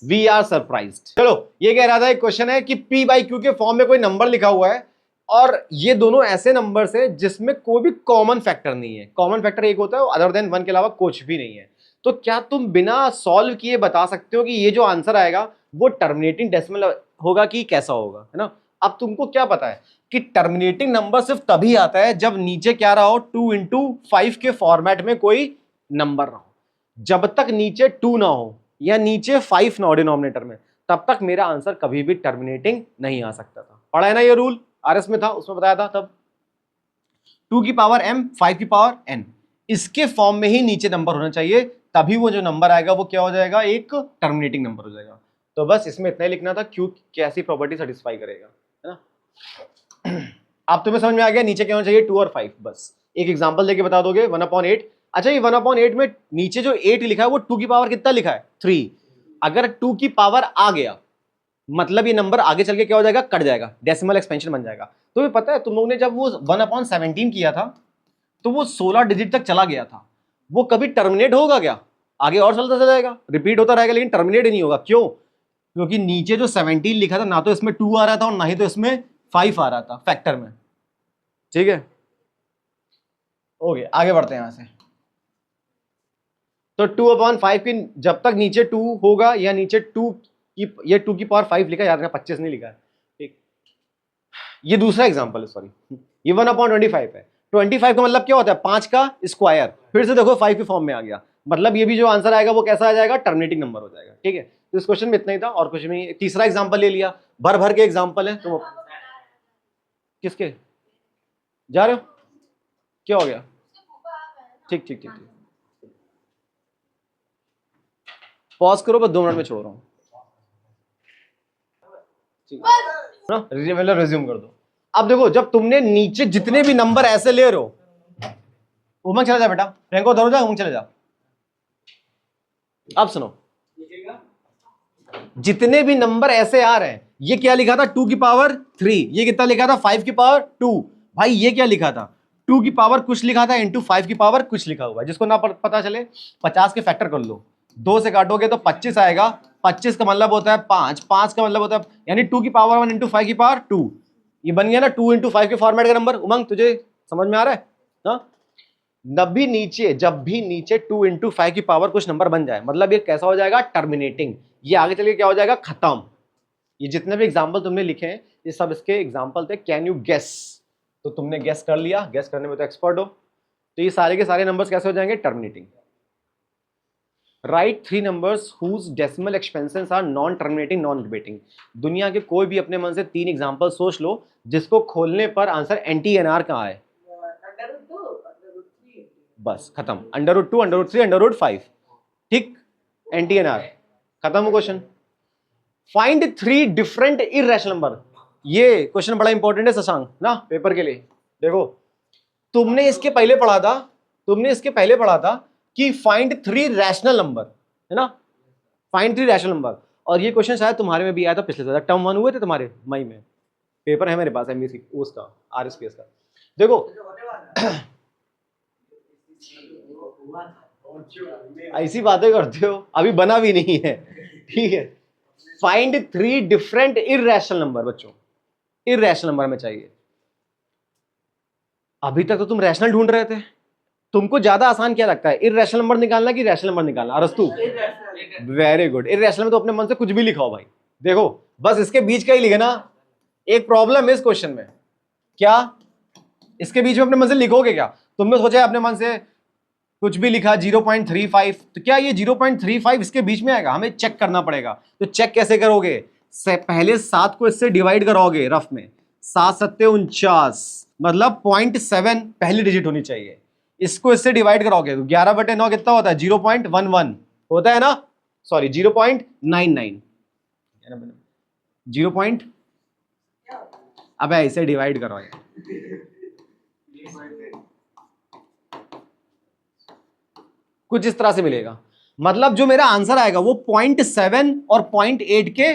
we are surprised. चलो ये कह रहा था एक क्वेश्चन है कि p बाई q के फॉर्म में कोई नंबर लिखा हुआ है, और ये दोनों ऐसे नंबर्स है जिसमें कोई भी कॉमन फैक्टर नहीं है। कॉमन फैक्टर एक होता है, अदर देन 1 के अलावा कुछ भी नहीं है। तो क्या तुम बिना सॉल्व किए बता सकते हो कि ये जो आंसर आएगा वो टर्मिनेटिंग डेसिमल होगा कि कैसा होगा, है ना? अब तुमको क्या पता है कि टर्मिनेटिंग नंबर सिर्फ तभी आता है जब नीचे क्या रहा हो, 2 इंटू 5 के फॉर्मेट में कोई नंबर ना हो। जब तक नीचे 2 ना हो या नीचे 5 ना हो डिनोमिनेटर में, तब तक मेरा आंसर कभी भी टर्मिनेटिंग नहीं आ सकता था। पढ़ा है ना ये रूल, आरएस में था, उसमें बताया था तब। 2 की पावर m, 5 की पावर n, इसके फॉर्म में ही नीचे नंबर होना चाहिए, तभी वो जो नंबर आएगा वो क्या हो जाएगा, एक टर्मिनेटिंग नंबर हो जाएगा। तो बस इसमें इतना ही लिखना था, क्यों कैसी प्रॉपर्टी सेटिस्फाई करेगा, है ना? अब तुम्हें समझ में आ गया नीचे क्या होना चाहिए, 2 और 5। बस एक एग्जांपल देके बता दोगे, 1/8। अच्छा ये 1/8 में नीचे जो 8 लिखा है वो 2 की पावर कितना लिखा है, 3। अगर 2 की पावर आ गया मतलब ये नंबर आगे चल के क्या हो जाएगा, कट जाएगा, डेसिमल एक्सपेंशन बन जाएगा। तुम्हें पता है तुम लोगों ने जब वो 1/17 किया था तो वो 16 डिजिट तक चला गया था, वो कभी टर्मिनेट होगा क्या? आगे और चलता चला जाएगा, रिपीट होता रहेगा, लेकिन टर्मिनेट ही नहीं होगा। क्यों? क्योंकि नीचे जो 17 लिखा था ना तो इसमें 2 आ रहा था और ना ही तो इसमें 5 आ रहा था फैक्टर में। ठीक है, ओके आगे बढ़ते हैं यहां से। तो 2/5 की जब तक नीचे 2 होगा या नीचे 2 की, ये 2 की पावर 5 लिखा है, याद रखना 25 नहीं लिखा है। ठीक, ये दूसरा एग्जांपल है, सॉरी, ये 1/25 है। 25 का मतलब क्या होता है, 5 का स्क्वायर। फिर से देखो 5 के फॉर्म में आ गया, मतलब ये भी जो आंसर आएगा वो कैसा आ जाएगा, टर्मिनेटिंग नंबर हो जाएगा। ठीक है, तो इस क्वेश्चन में इतना ही था और कुछ नहीं। तीसरा एग्जांपल ले लिया, भर भर के एग्जांपल है। तुम किसके जा रहे हो, क्या हो गया? ठीक ठीक ठीक ठीक, पॉज करो, बस 2 मिनट में छोड़ रहा हूँ। रिज्यूम कर दो। अब देखो, जब तुमने नीचे जितने भी नंबर ऐसे ले रहे हो, उमंग चला जा बेटा, फ्रैंको उधर हो जा, उमंग चले जा। अब सुनो, जितने भी नंबर ऐसे आ रहे हैं, ये क्या लिखा था, 2 की पावर 3, ये कितना लिखा था, 5 की पावर 2। भाई ये क्या लिखा था, 2 की पावर कुछ लिखा था इंटू 5 की पावर कुछ लिखा हुआ है। जिसको ना पता चले 50 के फैक्टर कर लो, 2 से काटोगे तो 25 आएगा। 25 का मतलब होता है 5, 5 का मतलब होता है यानी 2 की पावर 1 इंटू 5 की पावर 2। ये बन गया ना 2 इंटू 5 के फॉर्मेट का नंबर। उमंग तुझे समझ में आ रहा है ना? जब भी नीचे 2 इंटू 5 की पावर कुछ नंबर बन जाए, मतलब ये कैसा हो जाएगा, टर्मिनेटिंग। ये आगे चलिए क्या हो जाएगा, खत्म। ये जितने भी एग्जाम्पल तुमने लिखे हैं ये सब इसके एग्जाम्पल थे। Can you guess? तो तुमने गेस कर लिया, गेस करने में तो एक्सपर्ट हो। तो ये सारे के सारे नंबर्स कैसे हो जाएंगे, terminating. Write 3 numbers whose decimal expansions are non terminating non repeating. दुनिया के कोई भी अपने मन से 3 एग्जाम्पल सोच लो जिसको खोलने पर आंसर NTNR कहाँ है। बस खत्म, √2, √3, √5। ठीक, NTNR खत्म question. Find 3 different irrational number. ये क्वेश्चन बड़ा इंपॉर्टेंट है शशांक ना, पेपर के लिए। देखो तुमने इसके पहले पढ़ा था कि फाइंड 3 रैशनल नंबर, है ना, फाइंड 3 रैशनल नंबर। और ये क्वेश्चन शायद तुम्हारे में भी आया था पिछले साल, टर्म 1 हुए थे तुम्हारे मई में, पेपर है मेरे पास MBC उसका, RSPS का। देखो ऐसी बातें करते हो, अभी बना भी नहीं है। ठीक है, फाइंड 3 डिफरेंट इररेशनल नंबर। बच्चों इररेशनल नंबर में चाहिए। अभी तक तो तुम रैशनल ढूंढ रहे थे, तुमको ज्यादा आसान क्या लगता है, इररेशनल नंबर निकालना कि रैशनल नंबर निकालना? अरस्तु, वेरी गुड। इररेशनल में तो अपने मन से कुछ भी लिखाओ भाई। देखो बस इसके बीच का ही लिखे ना। एक प्रॉब्लम है इस क्वेश्चन में, क्या इसके बीच में अपने मन से लिखोगे क्या? तुमने सोचा अपने मन से कुछ भी लिखा 0.35, तो क्या ये 0.35 इसके बीच में आएगा? हमें चेक करना पड़ेगा। तो चेक कैसे करोगे, पहले 7 को इससे डिवाइड करोगे रफ में, 7 7 49, मतलब 0.7 पहली डिजिट होनी चाहिए। इसको इससे डिवाइड करोगे तो 11/9 कितना होता है, 0.11 होता है ना, सॉरी 0.99, 0. अब इसे डिवाइड करो, कुछ इस तरह से मिलेगा। मतलब जो मेरा आंसर आएगा वो 0.7 और 0.8 के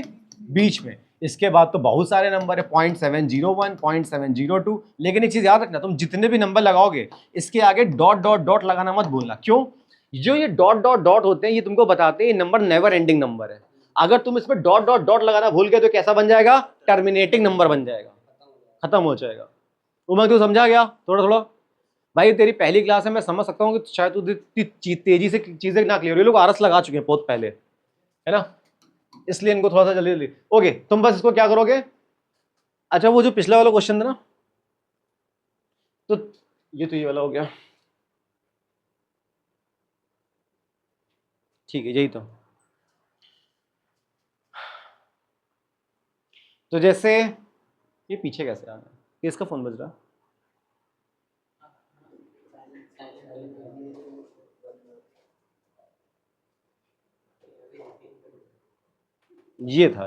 बीच में। इसके बाद तो बहुत सारे नंबर है, 0.701, 0.702। लेकिन एक चीज याद रखना, तुम जितने भी नंबर लगाओगे इसके आगे डॉट डॉट डॉट लगाना मत भूलना। क्यों? जो ये डॉट डॉट डॉट होते हैं ये तुमको बताते हैं ये नंबर नेवर एंडिंग नंबर है। अगर तुम इसमें डॉट डॉट डॉट लगाना भूल गए तो कैसा बन जाएगा, टर्मिनेटिंग नंबर बन जाएगा। खत्म हो जाएगा। उमंग तू समझा गया थोड़ा थोड़ा? भाई तेरी पहली क्लास है, मैं समझ सकता हूँ कि शायद तू तेजी से चीजें ना क्लियर हो, ये लोग आरस लगा चुके हैं बहुत पहले, है ना, इसलिए इनको थोड़ा सा जल्दी जल्दी। ओके, तुम बस इसको क्या करोगे, अच्छा वो जो पिछला वाला क्वेश्चन था ना, तो ये वाला हो गया, ठीक है, यही तो जैसे ये पीछे कैसे आ गया, किसका फोन बज रहा? ये था।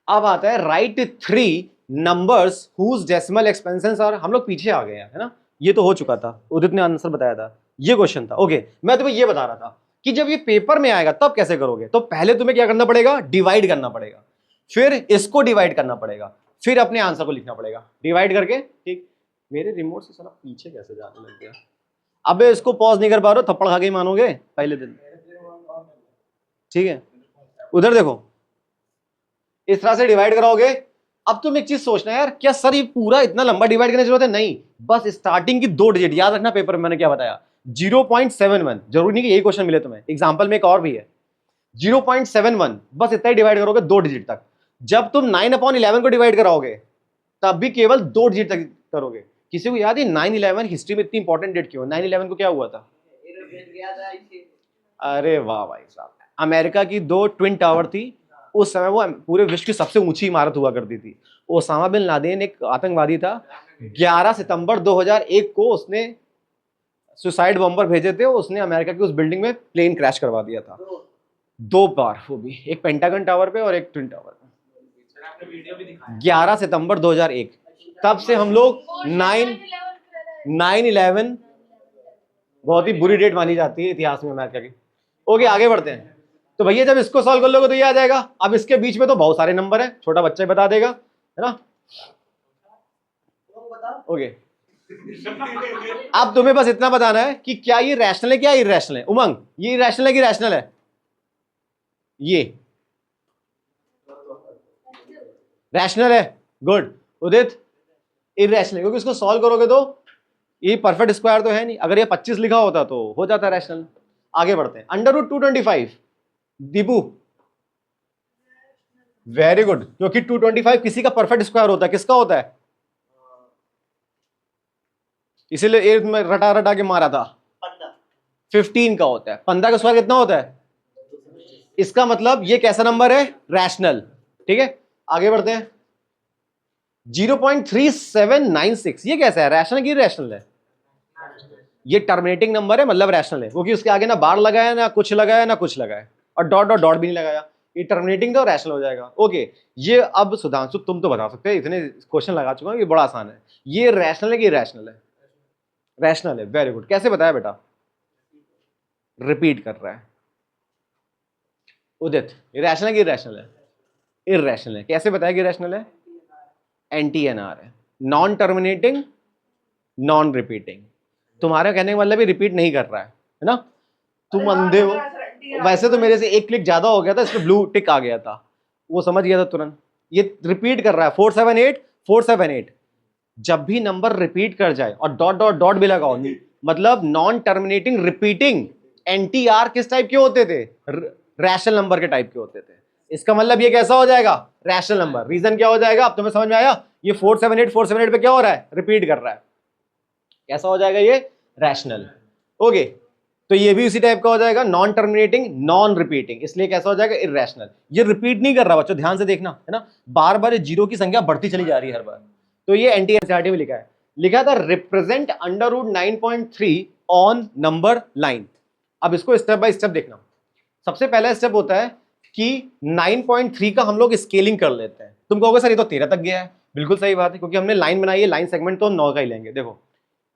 अब आता है write 3 numbers whose decimal expansions are, हम लोग पीछे आ गए हैं, है ना, ये तो हो चुका था, उदित ने आंसर बताया था, ये क्वेश्चन था। ओके, मैं तुम्हें ये बता रहा था कि जब ये पेपर में आएगा तब कैसे करोगे, तो पहले तुम्हें क्या करना पड़ेगा, डिवाइड करना पड़ेगा, फिर इसको डिवाइड करना पड़ेगा, फिर अपने आंसर को लिखना पड़ेगा डिवाइड करके। ठीक, मेरे रिमोट से साला पीछे कैसे जाने लग गया, अबे इसको पॉज नहीं कर पा रहे हो, थप्पड़ खा के ही मानोगे पहले दिन। ठीक है, उधर देखो, इस तरह से डिवाइड कराओगे। अब तुम एक चीज सोचना यार, क्या सर ये पूरा इतना लंबा डिवाइड करने की जरूरत है? नहीं, बस स्टार्टिंग की 2 डिजिट याद रखना, पेपर में मैंने क्या बताया, 0.71, जरूरी नहीं कि यही क्वेश्चन मिले तुम्हें, एग्जांपल में एक और भी है 0.71, बस इतना ही डिवाइड करोगे 2 डिजिट तक। जब तुम 9/11 को डिवाइड कराओगे तब भी केवल 2 डिजिट तक करोगे। किसी को याद है 9/11 हिस्ट्री में इतनी इंपॉर्टेंट डेट क्यों? 9/11 को क्या हुआ था? अरे वाह भाई साहब, अमेरिका की 2 ट्विन टावर थी, उस समय वो पूरे विश्व की सबसे ऊंची इमारत हुआ करती थी। ओसामा बिन लादेन एक आतंकवादी था, 11 सितंबर 2001 को उसने सुसाइड बॉम्बर भेजे थे, उसने अमेरिका की उस बिल्डिंग में प्लेन क्रैश करवा दिया था 2 बार, वो भी एक पेंटागन टावर पे और एक ट्विन टावर पे। 11 सितंबर 2001, तब से हम लोग 9/11 बहुत ही बुरी डेट मानी जाती है इतिहास में अमेरिका की। ओके, आगे बढ़ते हैं। तो भैया जब इसको सॉल्व कर लोगे तो ये आ जाएगा। अब इसके बीच में तो बहुत सारे नंबर है, छोटा बच्चा ही बता देगा, है ना। ओके, अब तुम्हें बस इतना बताना है कि क्या ये रैशनल है, क्या इरैशनल है। उमंग, ये इरैशनल है कि रैशनल है? ये रैशनल है, गुड। उदित, इरैशनल, क्योंकि इसको सॉल्व करोगे तो ये परफेक्ट स्क्वायर तो है नहीं, अगर ये 25 लिखा होता तो हो जाता रैशनल। आगे बढ़ते हैं, √225, दीपू वेरी गुड, क्योंकि 225 किसी का परफेक्ट स्क्वायर होता है, किसका होता है? इसीलिए में रटा रटा के मारा था, 15 का होता है। 15 का स्क्वायर कितना होता है? इसका मतलब ये कैसा नंबर है? रैशनल। ठीक है, आगे बढ़ते हैं। 0.3796, ये कैसा है, रैशनल की रैशनल है? ये टर्मिनेटिंग नंबर है, मतलब रैशनल है, क्योंकि उसके आगे ना बार लगाया, ना कुछ लगाया, ना कुछ लगाया, और डॉट डॉट डॉट भी नहीं लगाया, ये टर्मिनेटिंग तो रैशनल हो जाएगा। ओके, ये अब सुधांशु तुम तो बता सकते हो, इतने क्वेश्चन लगा चुका हूं, ये बड़ा आसान है। ये रैशनल है कि इरैशनल है? रैशनल है, वेरी गुड। कैसे बताया बेटा? रिपीट कर रहा है। उदित, रैशनल है कि इरैशनल है? इरैशनल है। कैसे बताया कि इरैशनल है? NTNR है, नॉन टर्मिनेटिंग नॉन रिपीटिंग। तुम्हारा कहने का मतलब ये रिपीट नहीं कर रहा है ना, तुम अंधे हो। वैसे तो मेरे से एक क्लिक ज्यादा हो गया था, इसमें ब्लू टिक आ गया था, वो समझ गया था तुरंत। ये रिपीट कर रहा है, 478 जब भी नंबर रिपीट कर जाए और डॉट डॉट डॉट भी लगाओ, मतलब नॉन टर्मिनेटिंग रिपीटिंग। NTR किस टाइप के होते थे? रैशनल नंबर के टाइप के होते थे। इसका मतलब ये कैसा हो जाएगा? Rational number. रीजन क्या हो जाएगा? अब तुम्हें समझ में आया? ये 478 पे क्या हो रहा है? रिपीट कर रहा है, कैसा हो जाएगा ये? रैशनल। ओके, तो ये भी उसी टाइप का हो जाएगा, नॉन टर्मिनेटिंग नॉन रिपीटिंग, इसलिए कैसा हो जाएगा? इरैशनल। ये रिपीट नहीं कर रहा बच्चों, ध्यान से देखना, है ना, बार बार जीरो की संख्या बढ़ती चली जा रही है हर बार। तो ये NT-NCERT में लिखा है, लिखा था रिप्रेजेंट √9.3 ऑन नंबर लाइन। अब इसको स्टेप बाय स्टेप देखना। सबसे पहला स्टेप होता है कि 9.3 का हम लोग स्केलिंग कर लेते हैं। तुम कहोगे सर ये तो 13 तक गया है, बिल्कुल सही बात है, क्योंकि हमने लाइन बनाई है, लाइन सेगमेंट तो 9 का ही लेंगे। देखो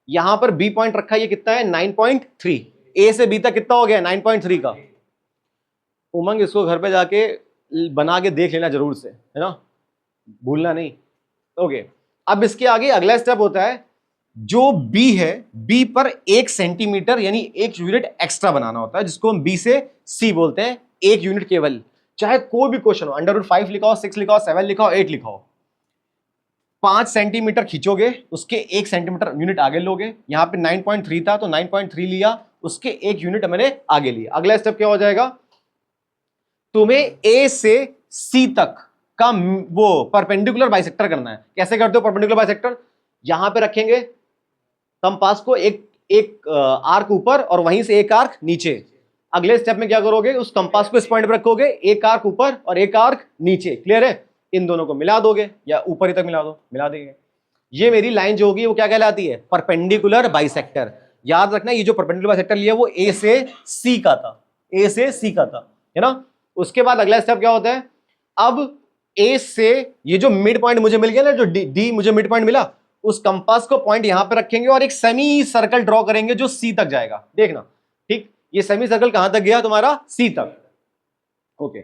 यहां पर B पॉइंट रखा है, ये कितना है? 9.3। A से B तक कितना हो गया? 9.3 का। उमंग, इसको घर पे जाके बना के देख लेना जरूर से, है ना, भूलना नहीं। ओके, अब इसके आगे अगला स्टेप होता है, जो B है, B पर 1 सेंटीमीटर यानी 1 यूनिट एक्स्ट्रा बनाना होता है, जिसको हम B से C बोलते हैं, 1 यूनिट केवल। चाहे कोई भी क्वेश्चन हो, √5 लिखा हो, 6 लिखा हो, 7 लिखा हो, 8 लिखा हो, 5 सेंटीमीटर खींचोगे, उसके 1 सेंटीमीटर यूनिट आगे लोगे। यहाँ पे 9.3 था तो 9.3 लिया, उसके 1 यूनिट मैंने आगे लिया। अगला स्टेप क्या हो जाएगा, तुम्हें ए से सी तक का वो परपेंडिकुलर बाइसेक्टर करना है। कैसे करते हो परपेंडिकुलर बाइसेक्टर, यहां पे रखेंगे कंपास को एक आर्क ऊपर और वहीं से एक आर्क नीचे। अगले स्टेप में क्या करोगे, उस कंपास को इस पॉइंट पर रखोगे, एक आर्क ऊपर और एक आर्क नीचे। क्लियर है, इन दोनों को मिला दोगे या ऊपर ही तक मिला दो, मिला देंगे। ये मेरी लाइन जो होगी वो क्या कहलाती है, परपेंडिकुलर बाइसेक्टर। याद रखना ये जो परपेंडिकुलर बाइसेक्टर लिया वो ए से सी का था, ए से सी का था, है ना। उसके बाद अगला स्टेप क्या होता है, अब ए से ये जो मिड पॉइंट मुझे मिल गया ना, जो डी मुझे मिड पॉइंट मिला, उस कंपास को पॉइंट यहां पे रखेंगे और एक सेमी सर्कल ड्रॉ करेंगे जो सी तक जाएगा। देखना, ठीक, ये सेमी सर्कल कहां तक गया तुम्हारा, सी तक। ओके,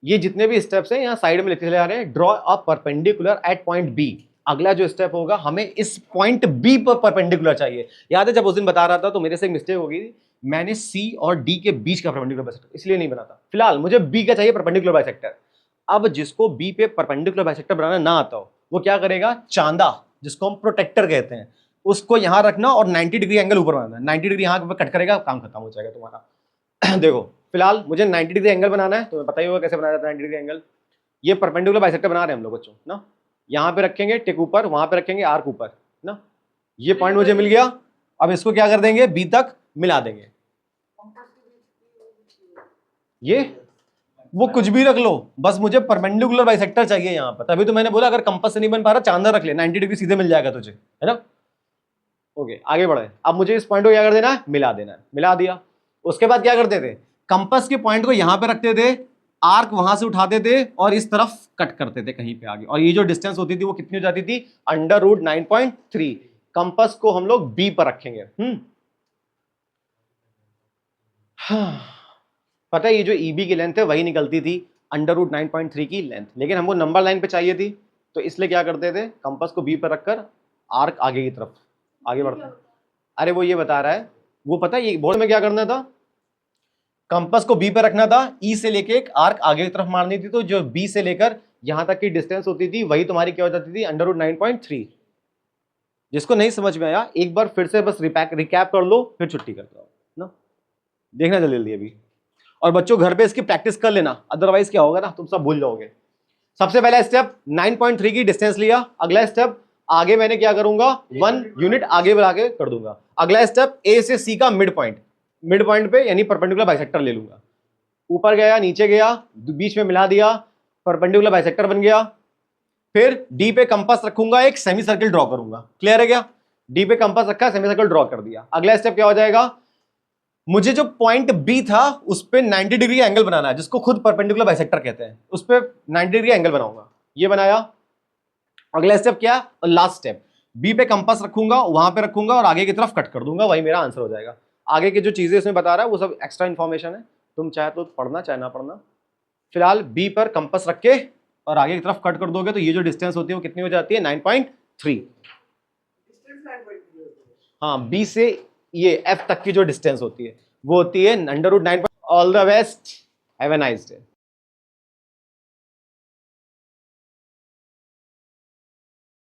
ये जितने भी स्टेप्स हैं यहां साइड में लिखे चले आ रहे हैं। Draw a perpendicular at point B. अगला जो स्टेप होगा, हमें इस पॉइंट बी पर परपेंडिकुलर चाहिए। याद है जब उस दिन बता रहा था तो मेरे से एक मिस्टेक हो गई थी, मैंने सी और डी के बीच का परपेंडिकुलर बाइसेक्टर इसलिए नहीं बनाता। फिलहाल मुझे बी का चाहिए परपेंडिकुलर बाइसेक्टर। अब जिसको बी पे परपेंडिकुलर बाइसेक्टर बनाना ना आता हो वो क्या करेगा, चांदा जिसको हम प्रोटेक्टर कहते हैं, उसको यहां रखना और 90 डिग्री एंगल ऊपर बनाना। 90 डिग्री यहां पे कट करेगा, काम खत्म हो जाएगा तुम्हारा। देखो फिलहाल मुझे 90 डिग्री एंगल बनाना है, तुम्हें पता ही होगा कैसे बनाया जाता है 90 डिग्री एंगल। ये परपेंडिकुलर बाइसेक्टर बना रहे हैं हम लोग बच्चों ना। यहाँ पे रखेंगे टिक ऊपर, वहां पे रखेंगे आर्क ऊपर ना। ये पॉइंट मुझे मिल गया, अब इसको क्या कर देंगे, बी तक मिला देंगे। ये वो कुछ भी रख लो, बस मुझे परपेंडिकुलर बाइसेक्टर चाहिए यहाँ पर। तभी तो मैंने बोला अगर कंपास से नहीं बन पा रहा चांदा रख ले, 90 डिग्री सीधे मिल जाएगा तुझे, है ना। ओके, आगे बढ़े। अब मुझे इस पॉइंट को क्या कर देना है, मिला देना है। मिला दिया, उसके बाद क्या करते थे, कंपास के पॉइंट को यहां पे रखते थे, आर्क वहां से उठाते थे और इस तरफ कट करते थे कहीं पे आगे, और ये जो डिस्टेंस होती थी वो कितनी हो जाती थी, √9.3। कंपास को हम लोग बी पर रखेंगे। पता है ये जो ईबी की लेंथ है वही निकलती थी √9.3 की लेंथ, लेकिन हमको नंबर लाइन पे चाहिए थी तो इसलिए क्या करते थे, कंपास को बी पर रखकर आर्क आगे की तरफ आगे बढ़ता है। अरे वो ये बता रहा है, वो पता है ये बोर्ड में क्या करना था, कंपास को बी पर रखना था, ई से लेके एक आर्क आगे की तरफ मारनी थी, तो जो बी से लेकर यहां तक की डिस्टेंस होती थी वही तुम्हारी क्या हो जाती थी, √9.3। जिसको नहीं समझ में आया एक बार फिर से बस रिकैप कर लो, फिर छुट्टी कर दो ना। देखना जल्दी जल्दी अभी, और बच्चों घर पे इसकी प्रैक्टिस कर लेना, अदरवाइज क्या होगा ना तुम सब भूल जाओगे। सबसे पहला स्टेप 9.3 की डिस्टेंस लिया। अगला स्टेप आगे मैंने क्या करूंगा, 1 यूनिट आगे बढ़ा के कर दूंगा। अगला स्टेप ए से सी का मिड पॉइंट पे यानी परपेंडिकुलर बाइसेक्टर ले लूंगा। ऊपर गया, नीचे गया, बीच में मिला दिया, परपेंडिकुलर बाइसेक्टर बन गया। फिर डी पे कंपास रखूंगा, एक सेमी सर्कल ड्रॉ करूंगा। क्लियर है क्या, डी पे कंपास रखा, सेमी सर्कल ड्रॉ कर दिया। अगला स्टेप क्या हो जाएगा, मुझे जो पॉइंट बी था उस पे 90 डिग्री एंगल बनाना है, जिसको खुद परपेंडिकुलर बाइसेक्टर कहते हैं, उस पे 90 डिग्री एंगल बनाऊंगा। ये बनाया। अगला स्टेप क्या, और लास्ट स्टेप, बी पे कंपास रखूंगा, वहां पे रखूंगा और आगे की तरफ कट कर दूंगा, वही मेरा आंसर हो जाएगा। आगे की जो चीजें इसमें बता रहा है वो सब एक्स्ट्रा इन्फॉर्मेशन है, तुम चाहे तो पढ़ना चाहे ना पढ़ना। फिलहाल बी पर कंपास रख के और आगे की तरफ कट कर दोगे तो ये जो डिस्टेंस होती है वो कितनी हो जाती है, 9.3। हाँ, बी से ये एफ तक की जो डिस्टेंस होती है वो होती है √9. All the best, have a nice day.